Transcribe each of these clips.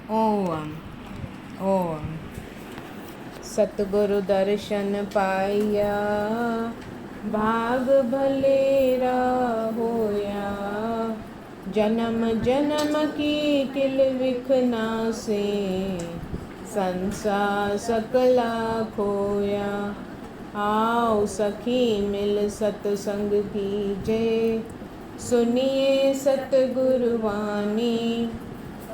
ओम ओम। सतगुरु दर्शन पाया, भाग भलेरा होया। जन्म जन्म की किल विखना से, संसार सकला खोया। आओ सखी मिल सतसंग कीजे, सुनिए सतगुरु वाणी।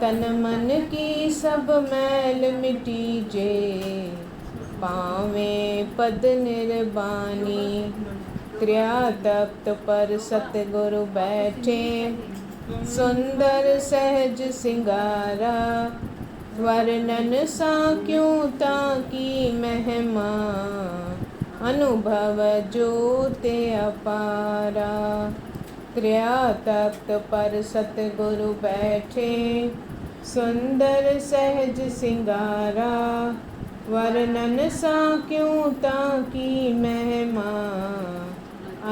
तन मन की सब मैल मिटीजे, पावे पद निर्वाणी। क्रिया तप्त पर सतगुरु बैठे, सुंदर सहज सिंगारा। वर्णन सा क्यों ताकी महिमा, अनुभव जोते अपारा। क्रिया तप्त पर सतगुरु बैठे, सुंदर सहज सिंगारा। वर्णन सा क्यों ताकी महिमा,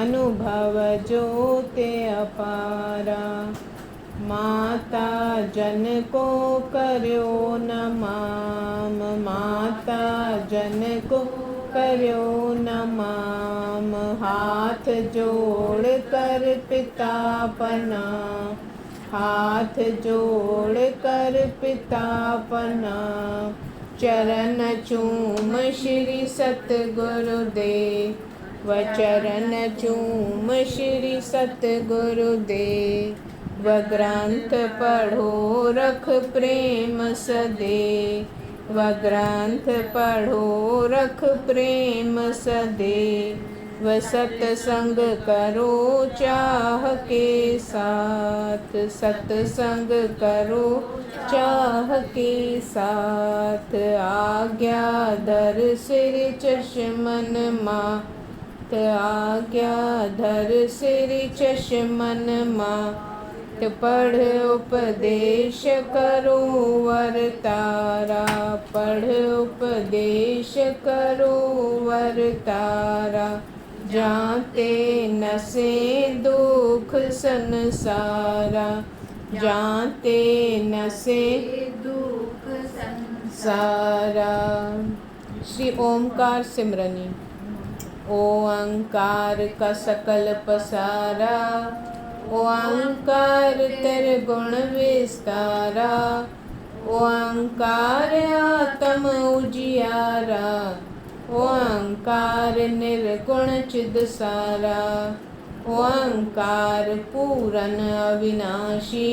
अनुभव जोते अपारा। माता जन को कर्यो नमाम, माता जन को कर्यो नमाम। हाथ जोड़ कर पिता प्रणाम, हाथ जोड़ कर पिता प्रणाम। चरण चूम श्री सतगुरु दे, व चरण चूम श्री सतगुरु दे। व ग्रंथ पढ़ो रख प्रेम सदे, व ग्रंथ पढ़ो रख प्रेम सदे। व सत्संग करो चाह के साथ, सत्संग करो चाह के साथ। आज्ञा धर सिर चश्मन मात, आज्ञा धर सिर चश्मन मात। पढ़ उपदेश करो वरतारा, पढ़ उपदेश करो वरतारा। जाते नसे दुख संसारा, जाते नसे दुख संसारा। श्री ओमकार सिमरनी। ओंकार का सकल पसारा, ओंकार त्रिगुण विस्तारा। ओंकार आत्म उजियारा, ओंकार निर्गुण चिद सारा। ओंकार पूरन अविनाशी,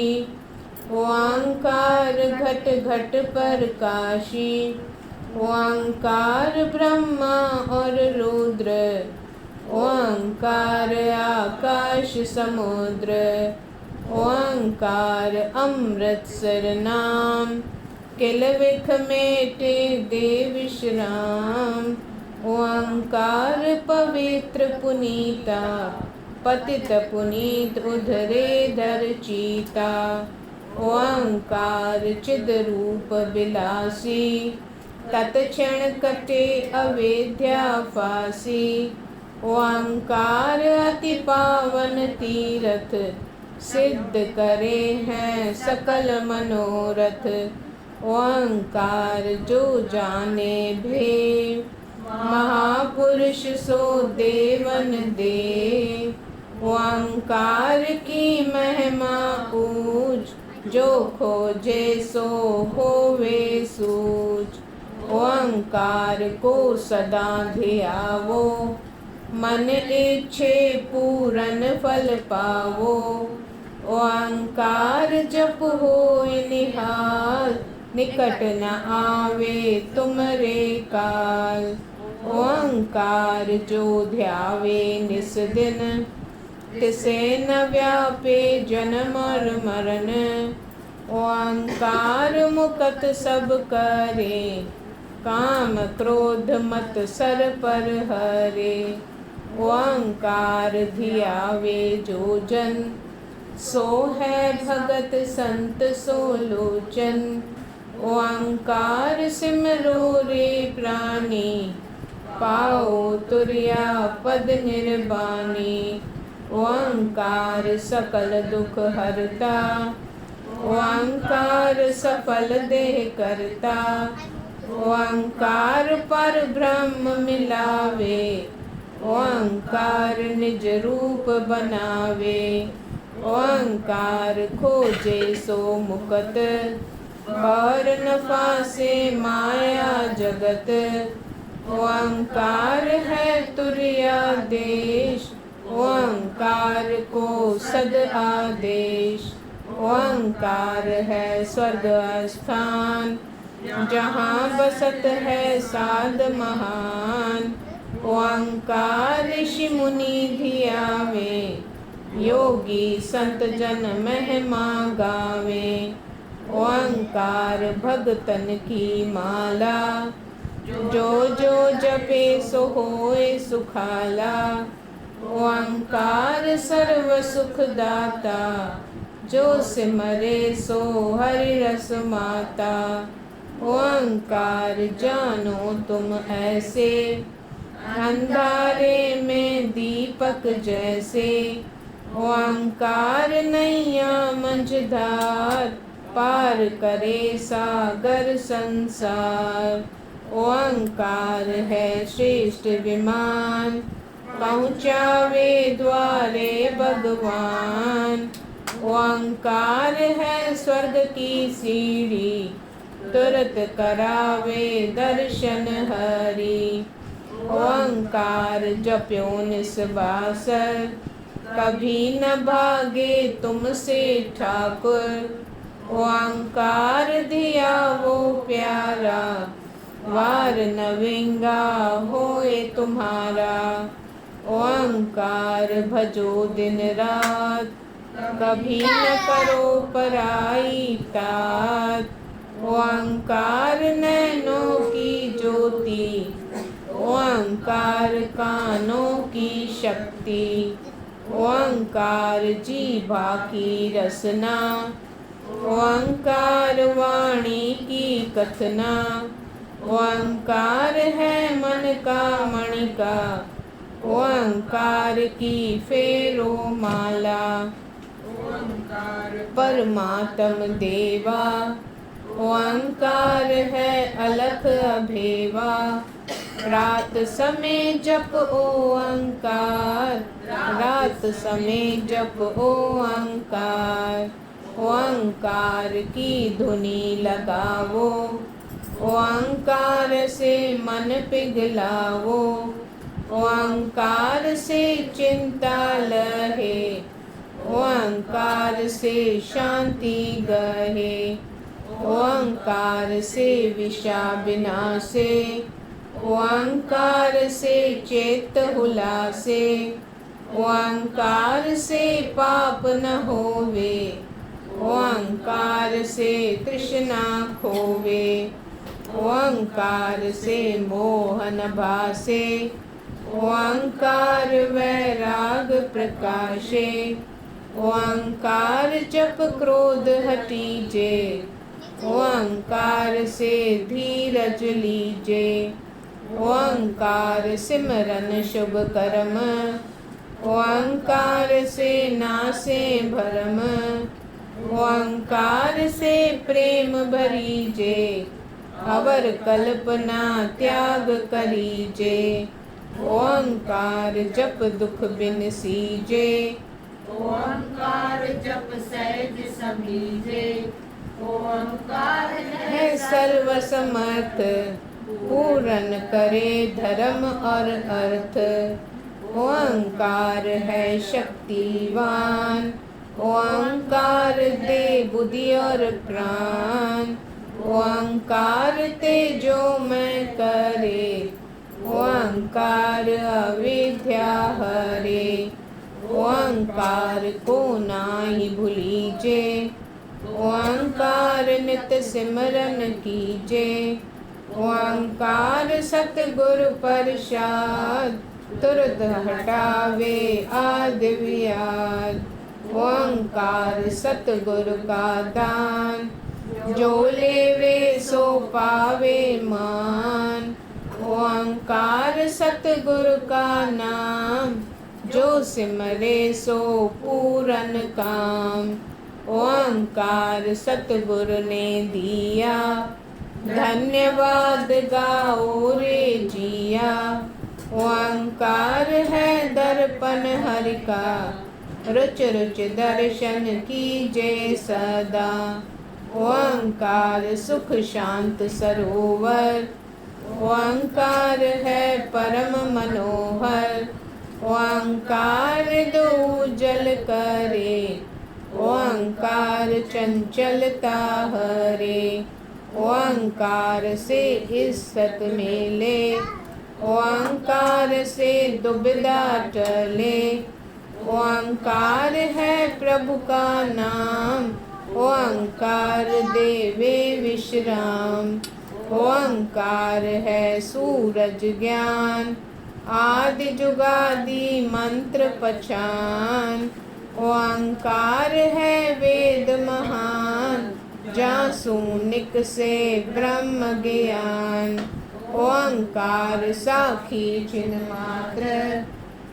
ओंकार घट घट प्रकाशी। ओंकार ब्रह्मा और रुद्र, ओंकार आकाश समुद्र। ओंकार अमृतसर नाम, किल विख मेटे दे विश्राम। ओंकार पवित्र पुनीता, पतित पुनीत उधरे धर चीता। ओंकार चिद रूप विलासी, तत्क्षण कटे अवेद्या फासी। ओंकार अति पावन तीरथ, सिद्ध करे हैं सकल मनोरथ। ओंकार जो जाने भेद, महापुरुष सो देवन दे। ओंकार की महिमा ऊंच, जो खोजे सो होवे सूझ। ओंकार को सदा ध्यावो, मन इच्छे पूरन फल पावो। ओंकार जप होय निहाल, निकट न आवे तुमरे काल। ओंकार जो ध्यावे निस दिन, तिसे न व्यापे जन्म और मरण। ओंकार मुकत सब करे, काम क्रोध मत सर पर हरे। ओंकार धियावे जो जन, सो है भगत संत सो लोचन। ओंकार सिमरो रे प्राणी, पाओ तुरिया पद निर्वाणी। ओंकार सकल दुख हरता, ओंकार सफल देह करता, ओंकार पर ब्रह्म मिलावे, ओंकार निज रूप बनावे, ओंकार खोजे सो मुकत, और नफा से माया जगत, ओंकार है तुर्या देश, ओंकार को सद आदेश, ओंकार है स्वर्ग स्थान, जहाँ बसत है साध महान, ओंकार ऋषि मुनि धियावे, योगी संत जन महिमा गावे, ओंकार भगतन की माला, जो जो जपे सो होए सुखाला, ओंकार सर्व सुख दाता, जो सिमरे सो हरि रस माता, ओंकार जानो तुम ऐसे, अंधारे में दीपक जैसे, ओंकार नैया मंझधार, पार करे सागर संसार, ओंकार है श्रेष्ठ विमान, पहुँचावे द्वारे भगवान, ओंकार है स्वर्ग की सीढ़ी, तुरत करावे दर्शन हरि, ओंकार जप्यो निस्वासर, कभी न भागे तुमसे ठाकुर, ओंकार दिया वो प्यारा, वार न विंगा होए तुम्हारा, ओंकार भजो दिन रात, कभी न करो पराई तात, ओंकार नैनों की ज्योति, ओंकार कानों की शक्ति, ओंकार जीभा की रसना, ओंकार वाणी की कथना, ओंकार है मन का मणिका, ओंकार की फेरो माला, परमात्म देवा, ओंकार है अलख अभेवा, रात समय जप ओंकार, रात समय जप ओंकार, ओंकार की धुनी लगावो, ओंकार से मन पिघलावो, ओंकार से चिंता लहे, ओंकार से शांति गहे, ओंकार से विषा विनाशे, ओंकार से चेत हुलासे, ओंकार से पाप न होवे, ओंकार से तृष्णा खोवे, ओंकार से मोहन भासे, ओंकार वैराग प्रकाशे, ओंकार जप क्रोध हटीजे, ओंकार से धीरज लीजे, ओंकार सिमरन शुभ कर्म, ओंकार से नासे भरम, ओंकार से प्रेम भरीजे, अवर कल्पना त्याग करीजे, ओंकार जप दुख बिन सीजे, ओंकार जप सहज समीजे, ओंकार है सर्व समर्थ, पूर्ण करे धर्म और अर्थ, ओंकार है शक्तिवान, ओंकार दे बुद्धि और प्राण, ओंकार तेजो में करे, ओंकार अविद्या हरे, ओंकार को नाही भूलीजे, ओंकार नित सिमरन कीजे, ओंकार सतगुरु प्रसाद, तुरत हटावे आदि व्याध, ओंकार सतगुरु का दान, जो लेवे सो पावे मान, ओंकार सतगुरु का नाम, जो सिमरे सो पूरन काम, ओंकार सतगुर ने दिया, धन्यवाद गाओ रे जिया। ओंकार है दर्पण हरि का, रुच रुच दर्शन कीजे सदा। ओंकार सुख शांत सरोवर, ओंकार है परम मनोहर। ओंकार दो जल करे, ओंकार चंचलता हरे। ओंकार से इज्जत मिले, ओंकार से दुविधा टले। ओंकार है प्रभु का नाम, ओंकार देवे विश्राम। ओंकार है सूरज ज्ञान, आदि जुगादि मंत्र पहचान। ओंकार है वेद महान, जासु निकसे ब्रह्म ज्ञान। ओंकार साखी चिन्ह मात्र,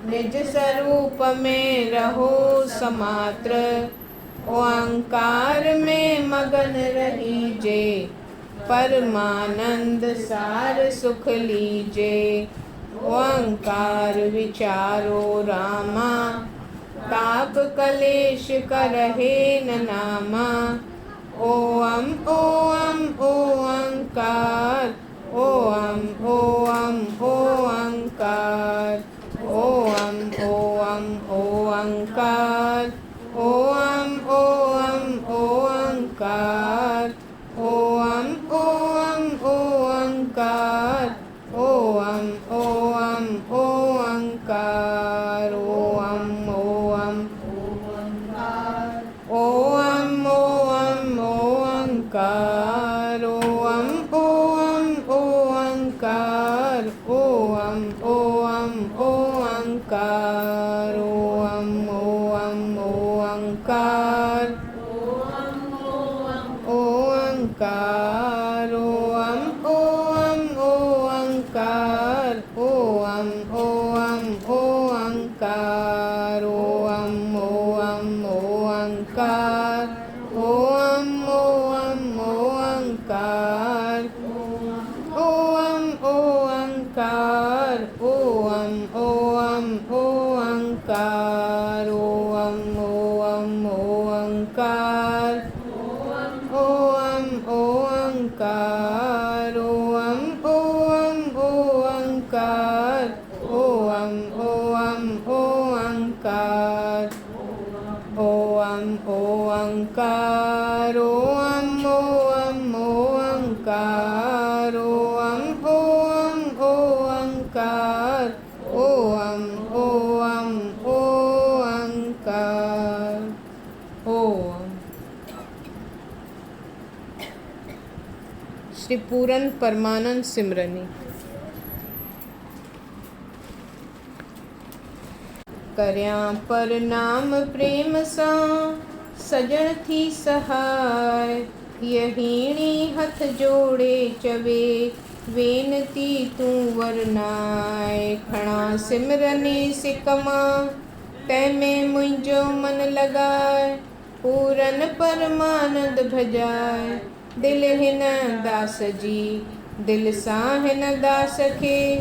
निज स्वरूप में रहो समात्र। ओंकार में मगन रहीजे, परमानंद सार सुख लीजे। ओंकार विचारो रामा, ताप कलेश करहे न नामा। ओम ओम ओंकार, ओम ओम ओंकार। ओम ओम ओंकार, ओम ओम ओंकार। ओम ओम ओंकार, ओम ओम ओंकार। ओम ओम ओंकार, ओम ओम ओंकार। ओम ओम ओंकार, ओम ओम ओंकार। ओम ओम ओंकार, ओंकार। ओम ओम ओंकार, ओम ओम ओंकार। ओम ओम ओंकार, ओम ओम ओंकार। ओम ओंकार, ओम ओम ओंकार। ओम ओम ओंकार, ओम ओंकार। ओम ओम ओंकार, ओम ओम ओंकार। ओम ओंकार, ओम ओम ओंकार। ओम ओम ओंकार, ओम ओम ओंकार। ओम। श्री पूरन परमानंद सिमरनी। करया परनाम प्रेम सा, सजन थी सहाय। यहीणी हथ जोड़े चवे, वेनती तू वरनाय। खणा सिमरनी सिकमा, तैमें मुंहिंजो मन लगाए। पूरन परमानंद भजाए, दिल हिन दास जी। दिल सां हिन दास खे,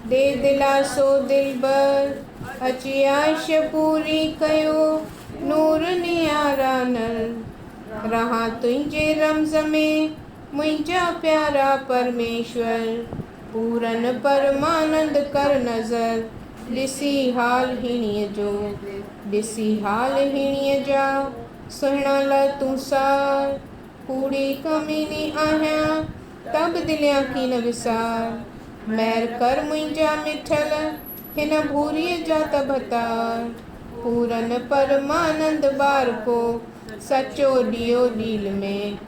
दे दिलासो दिलबर। अची आश पूरी कयो, नूर नियारा नर। रहा तुंहिंजे रमज़ में, मुंहिंजा प्यारा परमेश्वर। पूरन परमानंद कर नज़र, ॾिसी हाल हिणीअ जो। ॾिसी हाल हिणीअ जा, सुहिणा ल तूं सार। कूड़ी कमीनी आहियां, तब दिलियां की न विसार। महर कर मुंहिंजा मिठल, हिन भूरीअ जा तबतार। पूरन परमानंद बार को, सचो ॾियो ॾील में।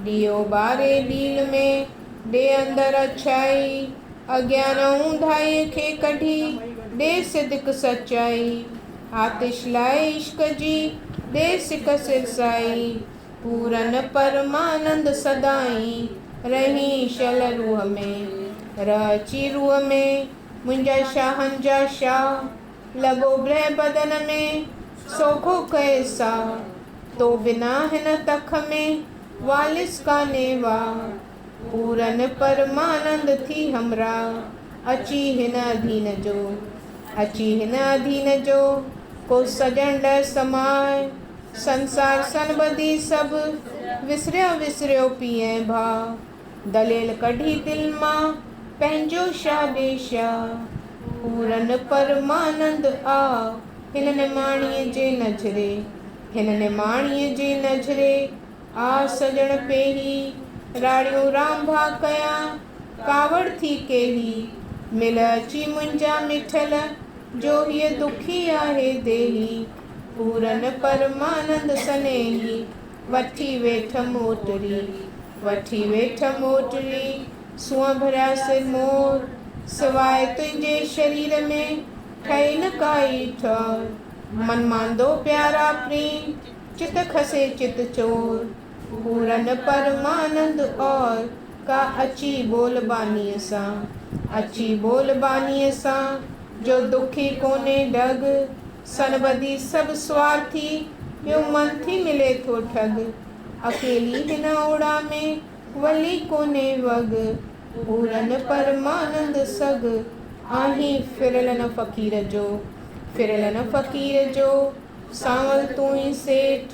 ॾियो ॿारे ॾील में, ॾे अंदर अच्छाई। अज्ञान ऊंधाईअ खे कढी, ॾे सिदक सचाई। आतिश लाइ इश्क जी, ॾे सिक सिरसाई। पूरन परमानंद सदाई, रही शल रूह में। रची रूह में, मुंहिंजा शाहनि जा शाह। लॻो ब्रह बदन में, सोखो कए सा। तो बिना हिन तख में वालिस काने वा। पूरन परमानंद थी हमरा अची हिन अधीन जो। अची हिन अधीन जो को सजण लाइ समाए। संसार सनबदी सब विसरियो पिए भाउ। दलेल कढी दिल मां पंहिंजो शाह ॾे शाह। पूरन परमानंद आ हिन निमाणीअ जे नज़रे। हिन निमाणीअ जे नज़रे आ सजण पेही। राड़ियूं रांभा कयां कावड़ थी केही। मिल अची मुंहिंजा मिठल जो हीअ दुखी आहे देही। पूरन परमानंद सनेही वठी वेठ मोटरी। वठी वेठ मोटरी सूंहं भरिया सिर मोर। सिवाय तुंहिंजे शरीर में ठही न काई ठौर। मन मांदो प्यारा प्रेम चित खसे चित चोर। पूरन परमानंद और का अची बोल बानीअ सां। अची बोल बानीअ सां जो दुखी कोने डग। सनबदी सब स्वार्थी यो मन थी मिले थो ठग। अकेली हिन ओड़ा में वली कोने वग। पूरन परमानंद सग आहीं फिरलन फ़कीर जो। फिरलन फ़कीर जो सांवल तूं ई सेठ।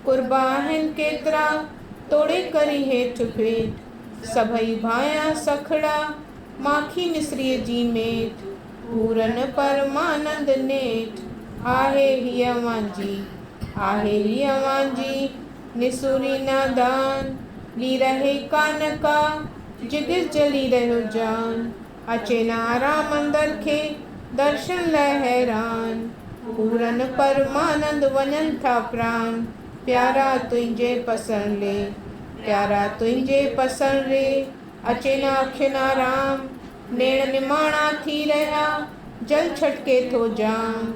कुर्बा आहिनि केतिरा तोड़े करी हेठि पेट। सभई भाया सखड़ा माखी मिस्रीअ जी मेट। पूरन परमानंद नेठ आहे हीअ अवांजी। आहे हीअ अवांजी निसूरी नादान। ली रहे कान का जिगर जली रहियो जान। अचे न आराम अंदर खे दर्शन लाइ हैरान। पूरन परमानंद वञनि था प्राण प्यारा तुंहिंजे पसण ले। प्यारा तुंहिंजे पसण रे अचे न अखियुनि आराम। नेण निमाणा थी रहिया जल छटके थो जाम।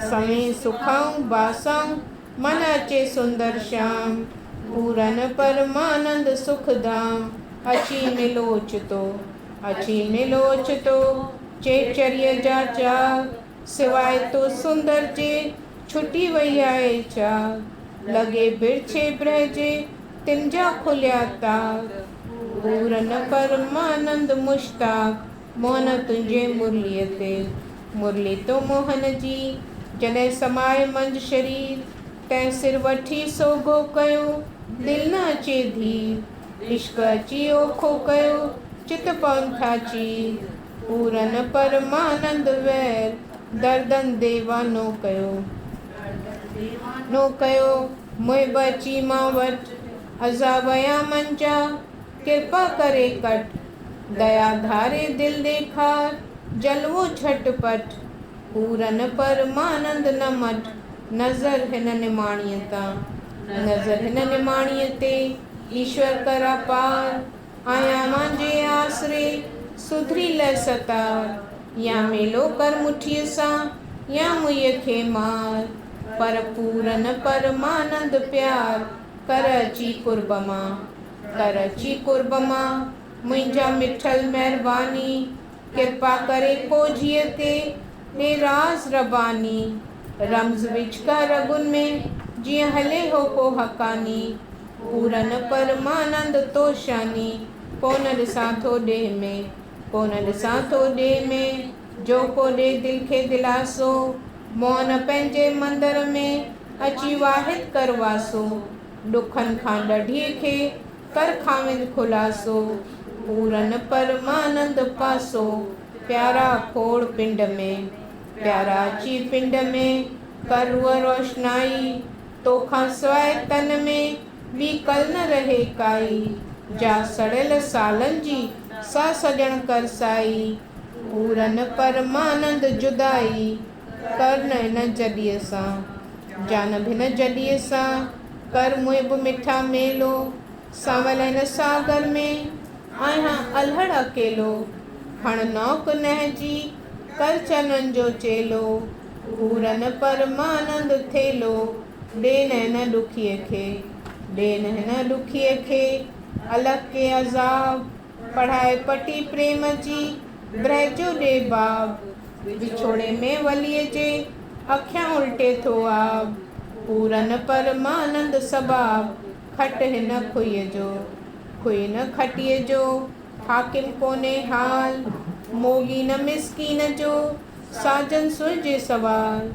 सवें सुखाऊं बासाऊं मन अचे सुंदर श्याम। पूरन परमानंद सुखधाम अची मिलोच तो। अची मिलोच तो चेचरीअ जा चाग। सिवाय तो सुंदर जे छुटी वई आहे चाग। लॻे बिरछे ब्रह जे तिन जा खुलिया ताग। पूरन परमानंद मुश्ताक मोहन तुंहिंजे मुरलीअ ते। मुरली तो मोहन जी जॾहिं समाए मंझि शरीर। तंहिं सिर वठी सोघो कयो दिल न अचे धीर। इश्क अची ओखो कयो चित पवनि था चीर। पूरन परमानंद वैर दर्दन देवानो कयो। नो कयो मुहिब अची मां वटि अज़ाबया मंजा। कृपा करे कट दया धारे दिल ॾेखार जलवो झटपट। पूरन परमानंद न मट नज़र हिन निमाणीअ तां। नज़र हिन निमाणीअ ते ईश्वर करा पार। आया मुंहिंजे आसरे सुधरी लइ सतार। या मेलो कर मुठीअ सां या मुईअ खे मार। पर पूरन परमानंद प्यार कर अची कुर्ब मां। कर अची कुर्ब मां मुंहिंजा मिठल महिरबानी। कृपा करे खोजीअ ते ॾे राज़ रबानी। रम्ज़ विचका रगुन में जीअं हले हो को हकानी। पूरन परमानंद तो शानी कोन ॾिसां थो ॾेह में। कोन ॾिसां थो ॾेह में जो को ॾे दिल खे दिलासो। मोहन पंहिंजे मंदर में अची वाहिद कर वासो। ॾुखनि खां ॾढीअ खे कर खाविंद खुलासो। पूरन परमानंद पासो प्यारा खोड़ पिंड में। प्यारा अची पिंड में कर रूह रोशनाई। तोखां सवाइ तन में ॿी कल न रहे काई। जा सड़ियल सालनि जी सा सजण कर साई। पूरन परमानंद जुदाई कर न हिन जॾीअ सां। जान भिन जॾीअ सां कर मुहिब मिठा मेलो। सांवल हिन सागर में आहियां अल्हड़ अकेलो। खण नौक नहिजी कर चननि जो चेलो। पूरन परमानंद थेलो ॾे न हिन ॾुखीअ खे। ॾे न हिन ॾुखीअ खे अलॻ के अज़ाब। पढ़ाए पटी प्रेम जी ब्रह जो ॾे बाब। विछोड़े में वलीअ जे अखियां उल्टे थो आब। पूरन परमानंद सबाब खट हिन खुईअ जो, खुई न खटीअ जो, हाकिम कोने हाल, मोगी न मिसकीन जो, साजन सुलझे सवाल,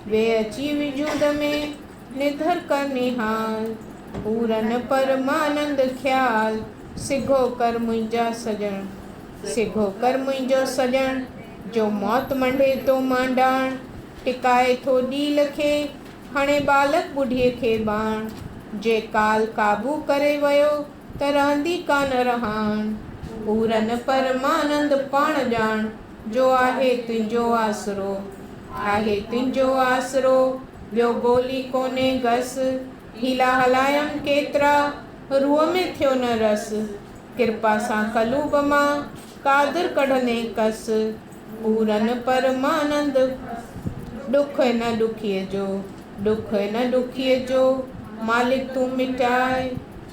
वे अची विजूद में निधर कर निहाल, पूरन परमानंद ख्याल, सिघो कर मुंहिंजा सजण, सिघो कर मुंहिंजो सजण, जो मौत मंडे तो मांडाण, टिकाए थो ॾील खे, हणे बालक ॿुढीअ खे बाण, जे काल काबू करे वियो त रहंदी कान रहाण, पूरन परमानंद पाण ॼाण, जो आहे तुंहिंजो आसरो, आहे तुंहिंजो आसरो, ॿियो ॿोली कोन्हे घस, हीला हलायमि केतिरा, रूह में थियो न रस, कृपा सां कलूब मां कादिर कढंदे कस, पूरन परमानंद दुख न दुखीअ जो, दुख न दुखीअ जो, मालिक तूं मिटाए,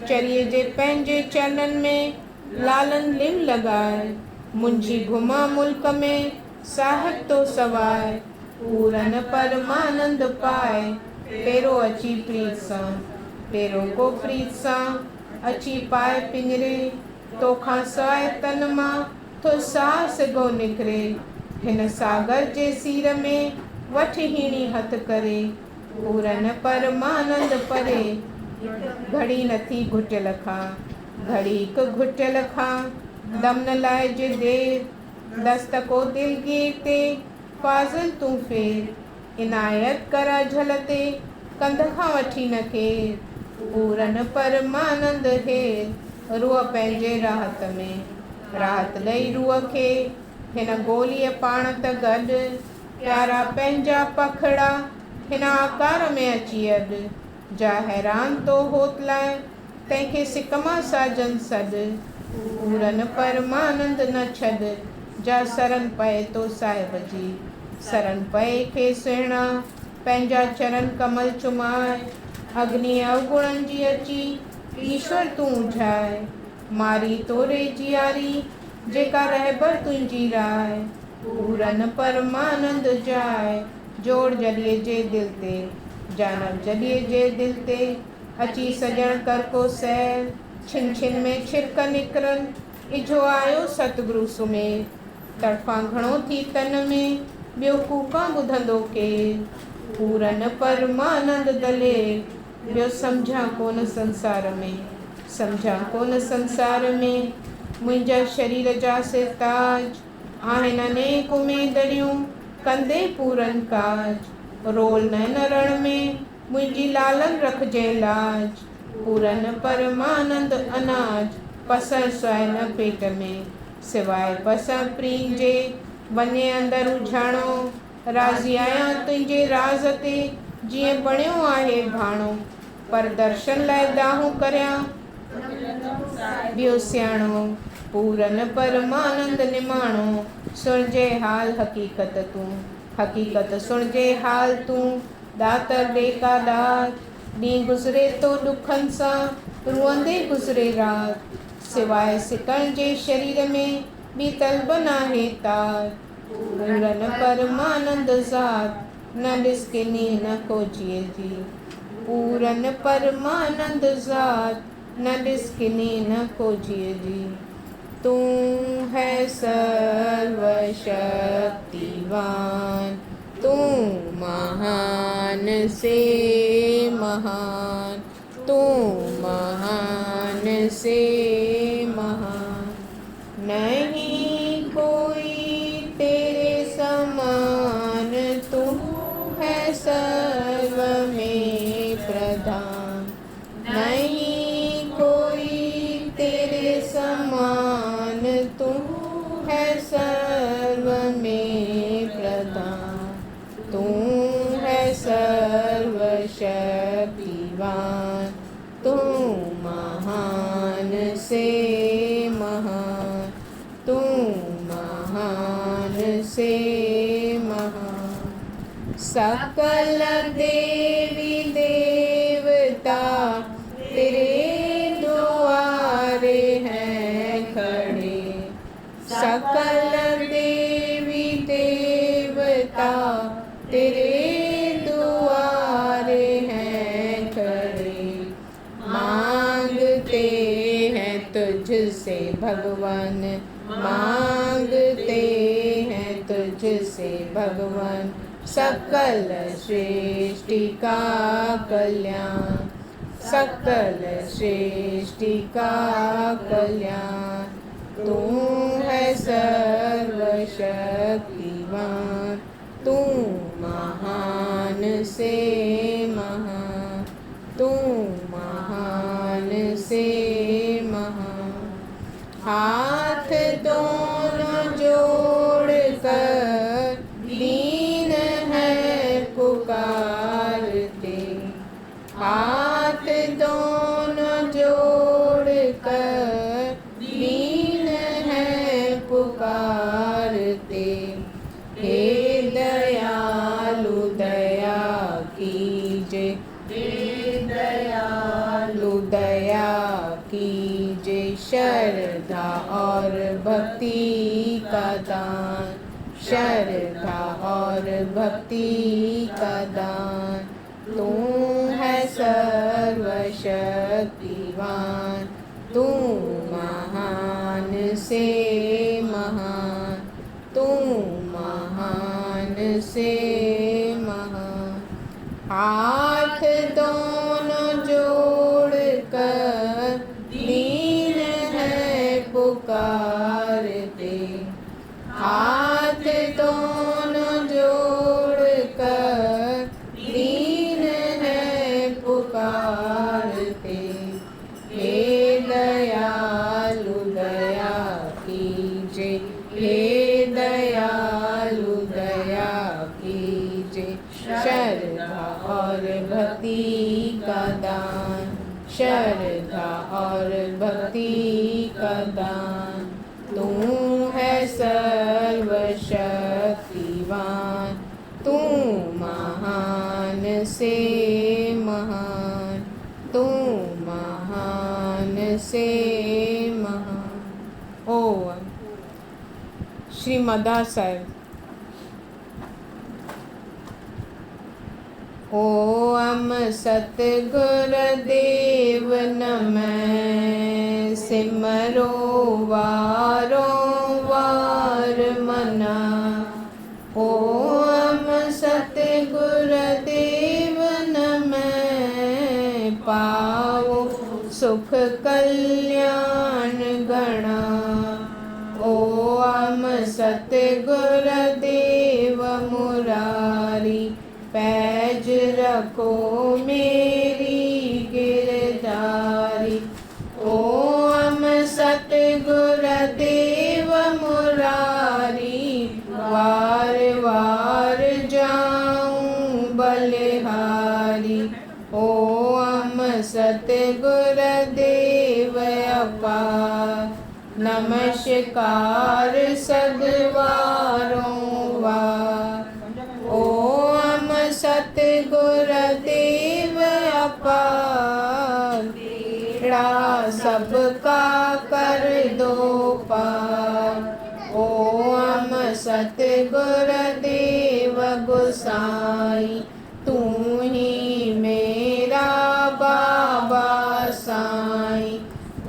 चरीअ जे पंहिंजे चरणनि में लालन लिम लॻाए, मुंहिंजी घुमा मुल्क में साहिब तो सवाए, पूरन परमानंद पाए, पहिरों अची प्रीत सां, पहिरों को प्रीत सां, अची पाए पिंजरे, तोखां सवाइ तन मां थो साह सिघो निकिरे, हिन सागर जे सीर में वठ हीणी हथ करे, पूरन परमानंद परे, घड़ी नथी घुटियल खां, घड़ी हिकु घुटियल खां, दम न लाइजे देर, दस्तको दिलगीर ते, फाज़िल तूं फेर, इनायत करा झलते, कंध खां वठी न केर, पूरन परमानंद हेर, रूह पंहिंजे राहत में, राहत ॾेई रूह खे, हिन गोलीअ पाण त गॾु, प्यारा पंहिंजा पखड़ा, हिन आकार में अची अॾु, जा हैरान तो होतलाए, तंहिंखे सिकमा साजन सॾु, पूरन परमानंद न छॾ, जा सरन पए तो साहिब जी, सरन पए खे सुहिणा, पंहिंजा चरण कमल चुमाए, अग्नि अवगुणनि जी अची, ईश्वर तूं उझाए, मारी तोरे जियारी, जेका रहबर तुंहिंजी राय, पूरन परमानंद जाए, जोड़ जॾीअ जे दिल ते, जानब जॾीअ जे दिल ते, अची सजण कर को सैर, छिन छिन में छिरक निकरन, इझो आयो सतगुरु सुमेर, तड़फां घणो थी तन में, ॿियो कूकां ॿुधंदो केर, पूरन परमानंद दलेर, ॿियो सम्झां कोन संसार में, सम्झां कोन संसार में, मुंहिंजा शरीर जा सिरताज, आहिनि अनेक उमेदड़ियूं, कंदे पूरन काज, रोल नैन रण में, मुंहिंजी लालन रखिजे लाज, पूरन परमानंद अनाज, पसर सोए न पेट में, सिवाय पसर प्रीन जे, वञे अंदर उझाणो, राज़ी आहियां तुंहिंजे राज़ ते, जीअं बणियो आहे भाणो, पर दर्शन लाइ दाहूं करियां, ॿियो सियाणो, पूरन परमानंद निमाणो, सुणिजे हाल हक़ीक़त तूं, हक़ीक़त सुणिजे हाल तूं, दातर ॾेका ॾात, ॾींहुं गुज़रे तो ॾुखनि सां, रुअंदे गुज़रे रात, सिवाय सिकण जे शरीर में, ॿी तलब नाहे तार, पूरन परमानंद ज़ात, न ॾिस किनी न खोजीअ जी, पूरन परमानंद ज़ात, न ॾिस किनी न खोजीअ जी, तूं है सर्वशक्तिवान, तूं महान से महान, तूं महान से महान, नहीं कोई तेरे समान, तू है सर्व में प्रधान, नहीं कोई तेरे समान, तू है सर्व में प्रधान, तू है सर्वशक्तिवान, तू महान से महान, तू महान से महान, सकल देवी देवता तेरे द्वारे हैं खड़े, सकल देवी देवता तेरे द्वारे हैं तुझसे भगवान, मांगते हैं तुझसे भगवान, सकल सृष्टि का कल्याण, सकल सृष्टि का कल्याण। तू है सर्वशक्तिमान, तू महान से महान, तू महान से महान। हाथ दोनों जोड़कर दीन है पुकारते, हाथ दोनों जोड़कर दीन है पुकारते। हे दयालु दया कीजे, हे दयालु दया कीजे, श्रद्धा और भक्ति का दान, श्रद्धा और भक्ति का दान। तू है सर्वशक्तिमान, तू महान से महान, तू महान से महान। हाथ दोनों जोड़कर दीन है पुकारते, हाथ दोनों जोड़कर दीन है पुकारते। हे दयालु दया कीजे, हे दयालु दया कीजे, श्रद्धा और भक्ति का दान, श्रद्धा और भक्ति का दान। तू है सर्वशक्तिमान, तू महान से महान, तू महान से महान। ओम श्रीमदासर। ओम सतगुरुदेव नमः, सिमरो वारों वार मना। ओम सतगुरुदेव नमः, पाओ सुख कल्याण गणा। ओम सतगुरुदेव मुरारी, पैज रखो मेरी गिरधारी। ओम सतगुरुदेव मुरारी, वार वार जाऊं बलिहारी। ओम सतगुरुदेव अपार, नमस्कार सद्वारों वार। ओम सतगुरुदेव अपार, बेड़ा सबका कर दो पार। ओम सतगुरुदेव गोसाई, तू ही मेरा बाबा साईं।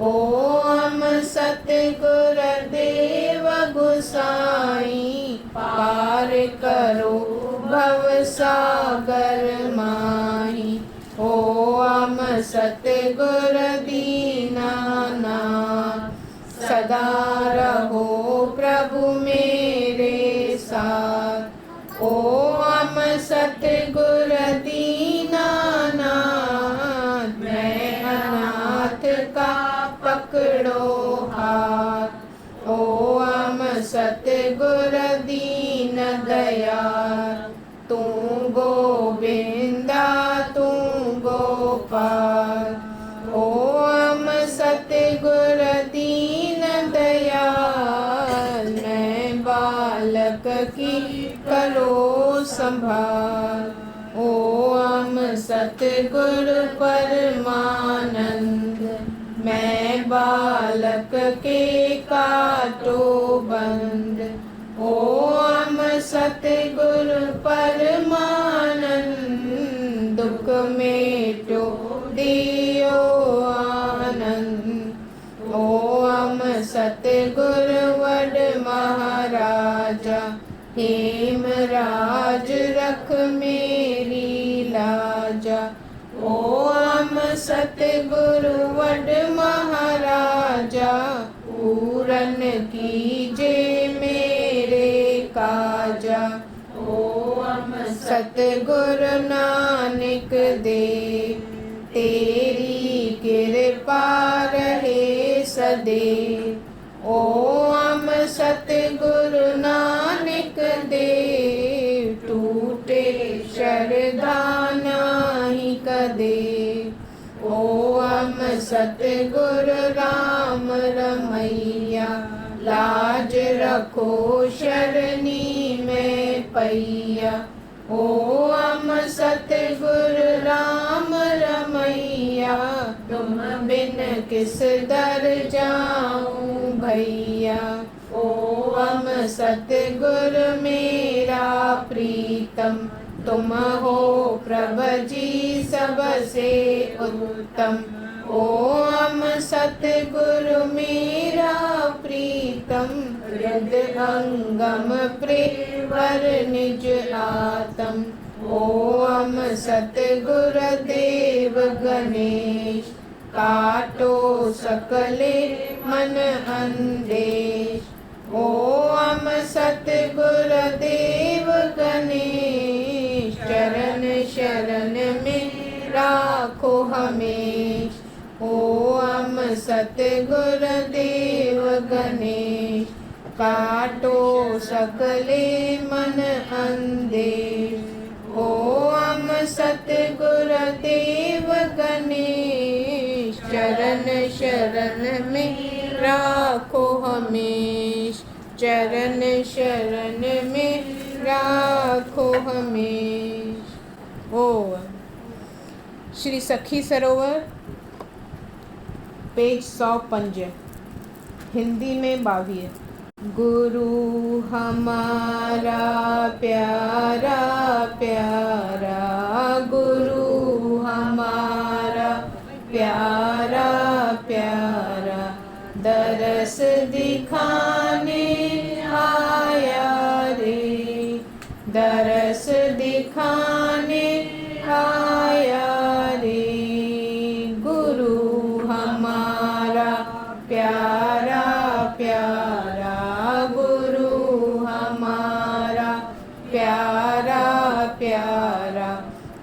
ओम सतगुरुदेव गोसाई, पार करो भव सागर माही। ओम सतगुरु दीनानाथ, सदा रहो प्रभु मेरे साथ। ओम सतगुरु दीनानाथ, मैं अनाथ का पकड़ो हाथ। ओम सतगुरु दीन दयाल, तू गोविंदा तू गोपाल। ओम सतगुरु दीन दयाल, मैं बालक की करो संभाल। ओम सतगुरु परमानंद, मैं बालक के काटो बंद। ओम सतगुरु परमानंद, दुख मेटो दियो आनंद। ओम सतगुरु वड महाराजा, हेमराज रख मेरी लाजा। ओम सतगुरु वड महाराजा, पूरन कीजे मेरे काजा। ओम सतगुरु नानक दे, तेरी कृपा रहे सदे। ओम सतगुरु नानक दे, टूटे शरधा नाही कदे। ओम सतगुरु राम रमैया, लाज रखो शरणी में पैया। ओम सतगुरु राम रमैया, तुम बिन किस दर जाऊं भैया। ओम सतगुरु मेरा प्रीतम, तुम हो प्रभु जी सबसे उत्तम। ओम सतगुरु मेरा प्रीतम, हृद अंगम प्रेवर निज आतम। ओम सतगुरु देव गणेश, काटो सकले मन अंदेश। ओम सतगुरु देव गणेश, चरण शरण में राखो हमेश। ओम सतगुरु देव गणेश, काटो सकले मन अंदेश। ओम सतगुरु देव गणेश, चरण शरण में राखो हमेश। चरण शरण में राखो हमेश। ओम श्री सखी सरोवर पेज 105, हिंदी में 22। गुरु हमारा प्यारा प्यारा, गुरु हमारा प्यारा प्यारा, दरस दिखाने आया रे। दरस दिखाने आया रे, गुरु हमारा प्यारा प्यारा, गुरु हमारा प्यारा प्यारा,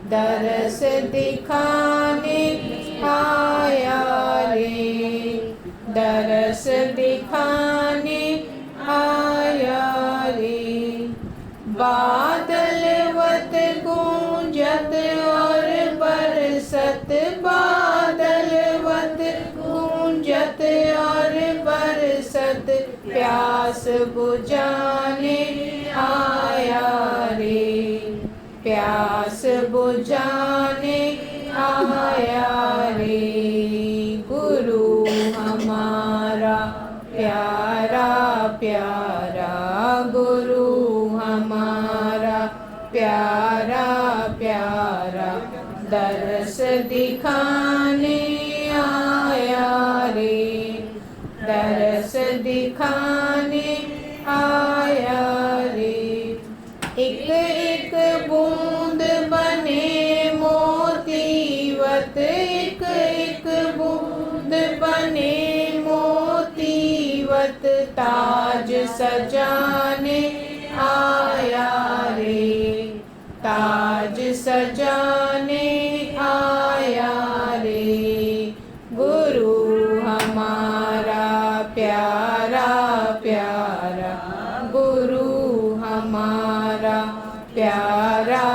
दरस दिखाने आया रे। दरस दिखाने आया रे। बादलवत गूंजत और बरसत, बादलवत गूंजत और बरसत, प्यास बुझाने आया रे। प्यास बुझाने आया रे, गुरु हमारा प्यारा प्यारा, गुरु हमारा प्यारा प्यारा, दरस दिखाने आया रे। दरस दिखाने आया रे। एक एक बूंद बने मोतीवत, एक एक बूंद बने मोतीवत, ताज सजाने आया रे। ताज सजाने आया रे, गुरु हमारा प्यारा प्यारा, गुरु हमारा प्यारा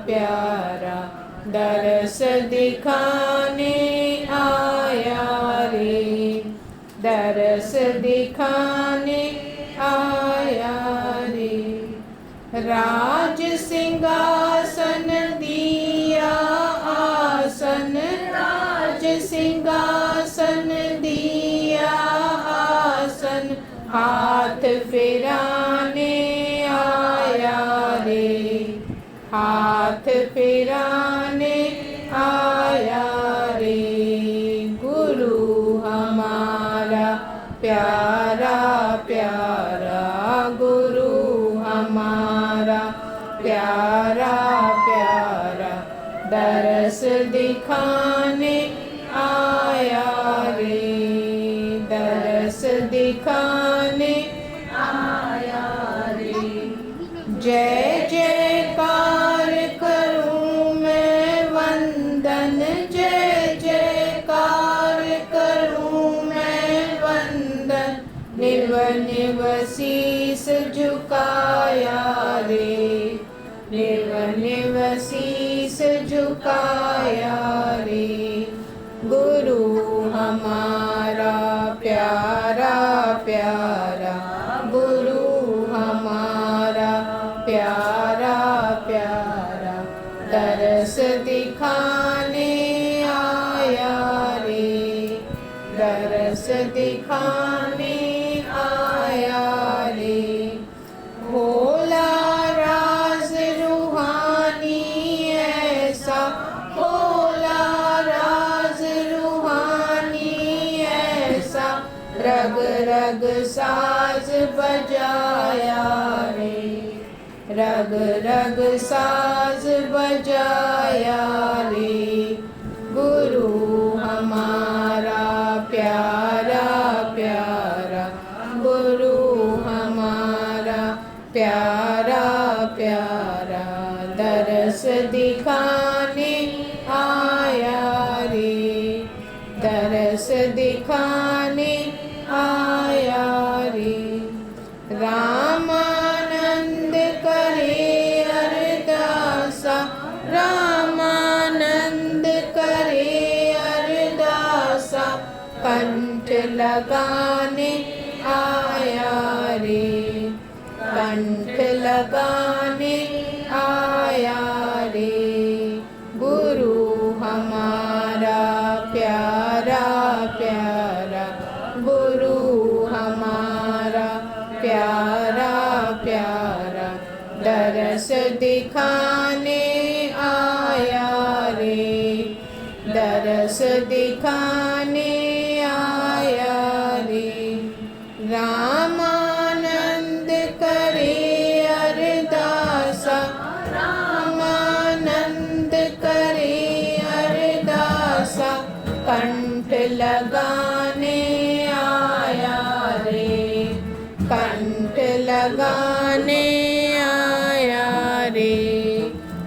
प्यारा, दरस दिखाने आया रे। दरस दिखाने आया रे। राज सिंहासन दिया आसन, राज सिंहासन दिया आसन, हाथ फिराने आया रे। हाथ फिराने आया रे, गुरु हमारा प्यारा प्यारा गुरु हमारा, प्यारा प्यारा दरस दिखाने आया रे, दरस दिखाने आया रे। जय जयकार करूं मैं वंदन, जय जयकार करूं मैं वंदन, निव निव शीस झुकाया रे, निव निव शीस झुकाया रे। गुरु हमारा प्यारा प्यारा, गुरु हमारा प्यारा प्यारा दरस दिखाने आया रे, दरस दिखाने आया रे। खोला राज रूहानी ऐसा, खोला राज रूहानी ऐसा, रग रग साज बजाया रे, रग रग साज बजाया रे। गुरु हमारा प्यारा प्यारा, गुरु हमारा प्यारा प्यारा दरस दिखाने आया रे, दरस दिखाने आया रे। रामानंद करे अरदासा, रामानंद करे अरदासा, कंठ लगाने आया रे, कंठ लगाने आया रे। गुरु हमारा प्यारा प्यारा, गुरु हमारा प्यारा प्यारा दरस दिखाने आया रे, दरस दिखाने आया रे। रामानंद करे अरदासा, रामानंद करे अरदासा, कंठ लगाने आया रे, कंठ लगाने आया रे।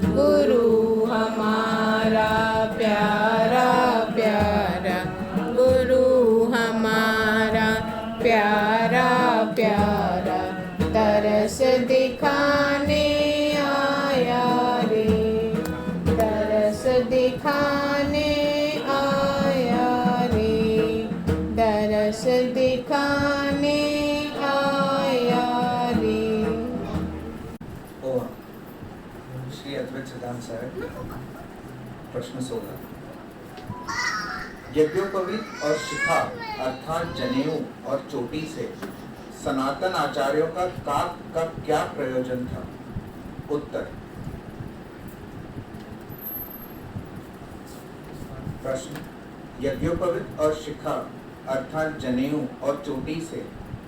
गुरु हमारा प्यारा प्यारा, गुरु हमारा प्यारा प्यारा दरस दिखाने आया रे, दरस दिखाने आया रे, दरस दिखाने आया रे। ओम श्री अद्वैत सिद्धांत साहब। प्रश्न 16। यज्ञोपवीत और शिखा अर्थात जनेऊ और चोटी से सनातन आचार्यों का क्या प्रयोजन था? उत्तर। प्रश्न। यज्ञोपवीत और शिखा अर्थात जनेऊ और चोटी से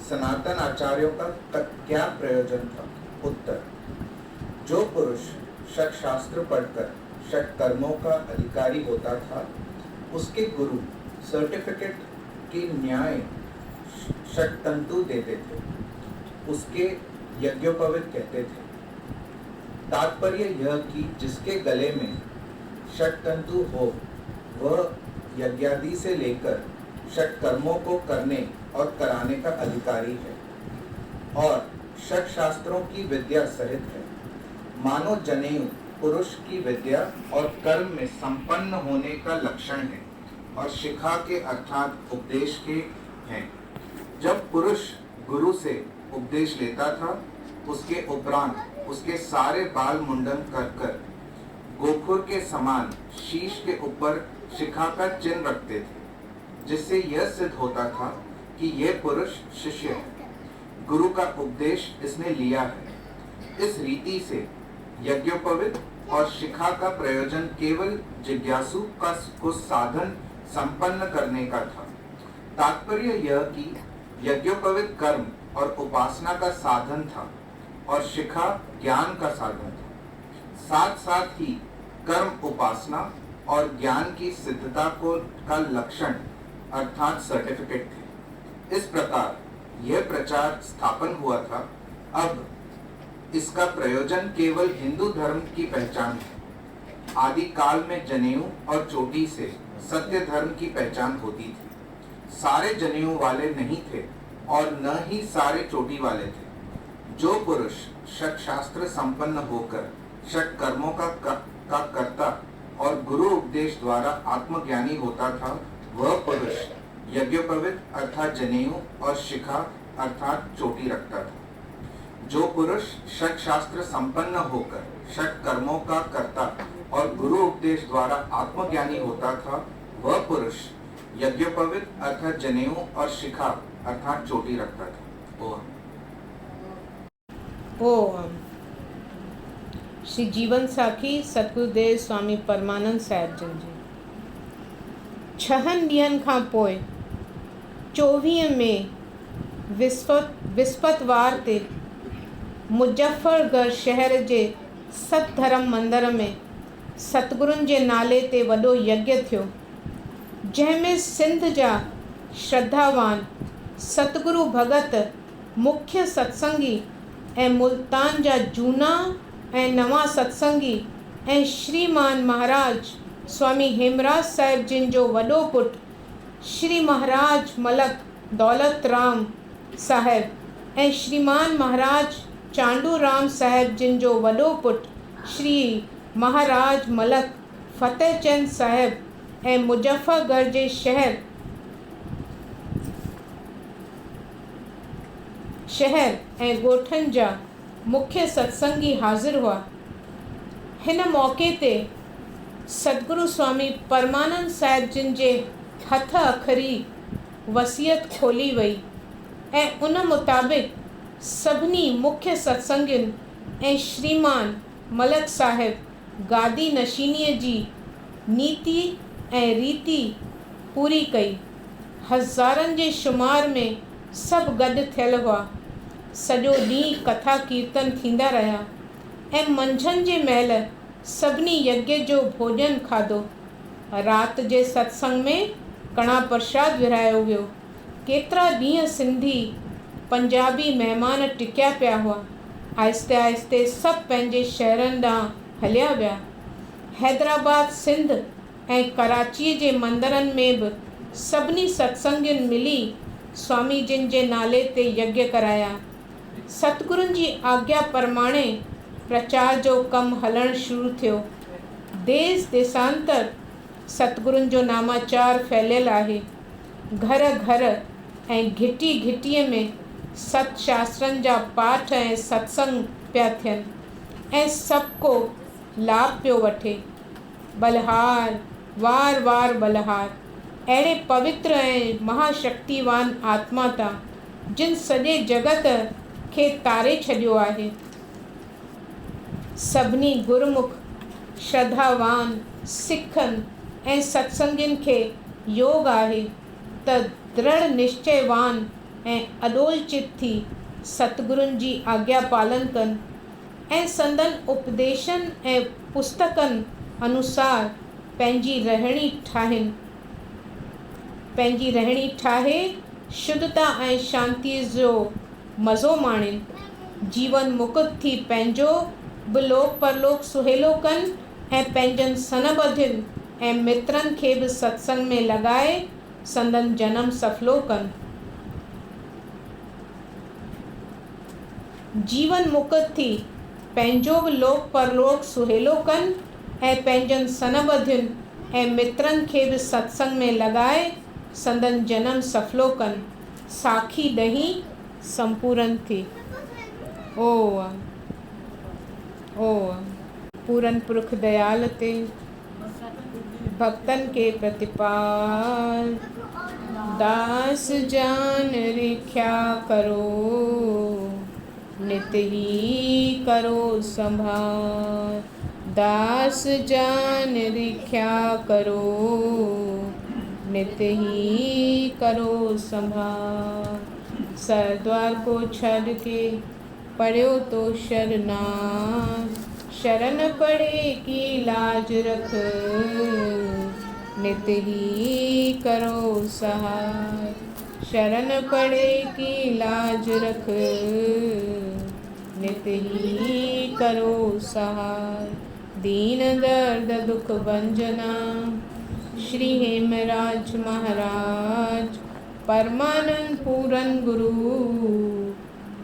सनातन आचार्यों का क्या प्रयोजन था? उत्तर। जो पुरुष षट शास्त्र पढ़कर षट कर्मों का अधिकारी होता था, उसके गुरु सर्टिफिकेट की न्याय षट तंतु देते थे, उसके यज्ञोपवीत कहते थे। तात्पर्य यह कि जिसके गले में षट तंतु हो वह यज्ञादि से लेकर षट कर्मों को करने और कराने का अधिकारी है और षट शास्त्रों की विद्या सहित है। मानो जनेऊ पुरुष की विद्या और कर्म में संपन्न होने का लक्षण है और शिखा के अर्थात उपदेश के हैं। जब पुरुष गुरु से उपदेश लेता था, उसके उपरांत उसके सारे बाल मुंडन कर कर गोखुर के समान शीश के ऊपर शिखा का चिन्ह रखते थे, जिससे यह सिद्ध होता था कि यह पुरुष शिष्य है, गुरु का उपदेश इसने लिया है। इस रीति से यज्ञोपवीत और शिखा का प्रयोजन केवल जिज्ञासु को साधन संपन्न करने का था। तात्पर्य यह कि यज्ञोपवीत कर्म और उपासना का साधन था और शिखा ज्ञान का साधन था। साथ साथ ही कर्म उपासना और ज्ञान की सिद्धता का लक्षण अर्थात सर्टिफिकेट थे। इस प्रकार यह प्रचार स्थापन हुआ था। अब इसका प्रयोजन केवल हिंदू धर्म की पहचान है। आदि काल में जनेऊ और चोटी से सत्य धर्म की पहचान होती थी। सारे जनेऊ वाले नहीं थे और न ही सारे चोटी वाले थे। जो पुरुष षट शास्त्र संपन्न होकर षट कर्मों का कर्ता और गुरु उपदेश द्वारा आत्मज्ञानी होता था, वह पुरुष यज्ञोपवीत अर्थात जनेऊ और शिखा अर्थात चोटी रखता था। जो पुरुष षट शास्त्र संपन्न होकर षट कर्मों का कर्ता और गुरु उपदेश द्वारा आत्मज्ञानी होता था, वह पुरुष यज्ञोपवीत अर्थात जनेऊ और शिखा अर्थात चोटी रखता था। ओम। श्री जीवन साखी सतगुरुदेव स्वामी परमानंद साहिब जन जी। 6 ॾींहंनि खां पोइ 24 में विस्पतवार ते मुजफ्फरगढ़ शहर जे सतधर्म मंदिर में सतगुरुनि जे नाले ते वॾो यज्ञ थियो, जंहिंमें सिंध जा श्रद्धावान सतगुरु भगत मुख्य सत्संगी ऐं मुल्तान जा जूना ऐं नवां सत्संगी ऐं श्रीमान महाराज स्वामी हेमराज साहिब जिन जो वॾो पुटु श्री महाराज मलक दौलत राम साहिब ऐं श्रीमान महाराज चांडू राम साहिब जिन जो वॾो पुटु श्री महाराज मलक फतेहचंद साहिब ऐं मुजफ्फरगढ़ जे शहर ऐं ॻोठनि जा मुख्य सत्संगी हाज़िर हुआ। हिन मौक़े ते सतगुरु स्वामी परमानंद साहिब जिन जे हथ अखरी वसियत खोली वई ऐं उन मुताबिक़ सभिनी मुख्य सत्संगियुनि ऐं श्रीमान मलक साहिब गादी नशीनीअ जी नीति ऐं रीति पूरी कई। हज़ारनि जे शुमार में सभु गॾु थियल हुआ। सॼो ॾींहुं कथा कीर्तन थींदा रहिया ऐं मंझंदि जे महिल सभिनी यज्ञ जो भोॼन खाधो। राति जे सत्संग में कणा प्रसाद विरायो वियो। केतिरा ॾींहं सिंधी पंजाबी महिमान टिकिया पिया हुआ। आहिस्ते आहिस्ते सभु पंहिंजे शहरनि ॾांहुं हलिया विया। हैदराबाद, सिंध ऐं कराचीअ जे मंदरनि में बि सभिनी सत्संगियुनि मिली स्वामी जिन जे नाले ते यज्ञ कराया। सतगुरुनि जी आज्ञा परमाणे प्रचार जो कमु हलणु शुरू थियो। देश देशांतर सतगुरुनि जो नामाचार फैलियल आहे। घर घर ऐं घिटी घिटीअ में सत शास्त्रनि जा पाठ ऐं सत्संग पिया थियनि ऐं सभु को लाभ पियो वठे। बलहार वार वार बलहार अहिड़े पवित्र ऐं महाशक्तिवान आत्मा तां जिन सॼे जगत खे तारे छॾियो आहे। सभिनी गुरमुख श्रद्धावान सिखनि ऐं सत्संगियुनि खे योग आहे त दृढ़ निश्चयवान ऐं अडोल चित थी सतगुरुनि जी आज्ञा पालन कनि ऐं संदन उपदेशनि ऐं पुस्तकनि अनुसार पंहिंजी रहणी ठाहे शुद्धता ऐं शांतीअ जो मज़ो माणनि। जीवन मुकुत थी पंहिंजो बि लोक परलोक सुहेलो कनि ऐं पंहिंजनि सनबधियुनि ऐं मित्रनि खे बि सत्संग में लॻाए संदन जनम सफलो कनि। जीवन मुकुत थी पंहिंजो बि लोक परलोक सुहेलो कनि ऐं पंहिंजनि सनबधियुनि ऐं मित्रनि खे बि सत्संग में लॻाए संदन जनम सफलो कनि। साखी ॾही संपूर्ण थी। ओम ओम। पूरन पुरख दयाल ते भक्तन के प्रतिपाल दास जान रिख्या करो नित ही करो संभाल। दास जान रिख्या करो नित ही करो संभाल। सरद्वार को छड़ के पढ़ो तो शरनाथ, शरण पड़े की लाज रख, नित ही करो सहाय। शरण पड़े की लाज रख, नित ही करो सहाय। दीन दर्द दुख भंजना श्री हेमराज महाराज, परमानंद पूरन गुरु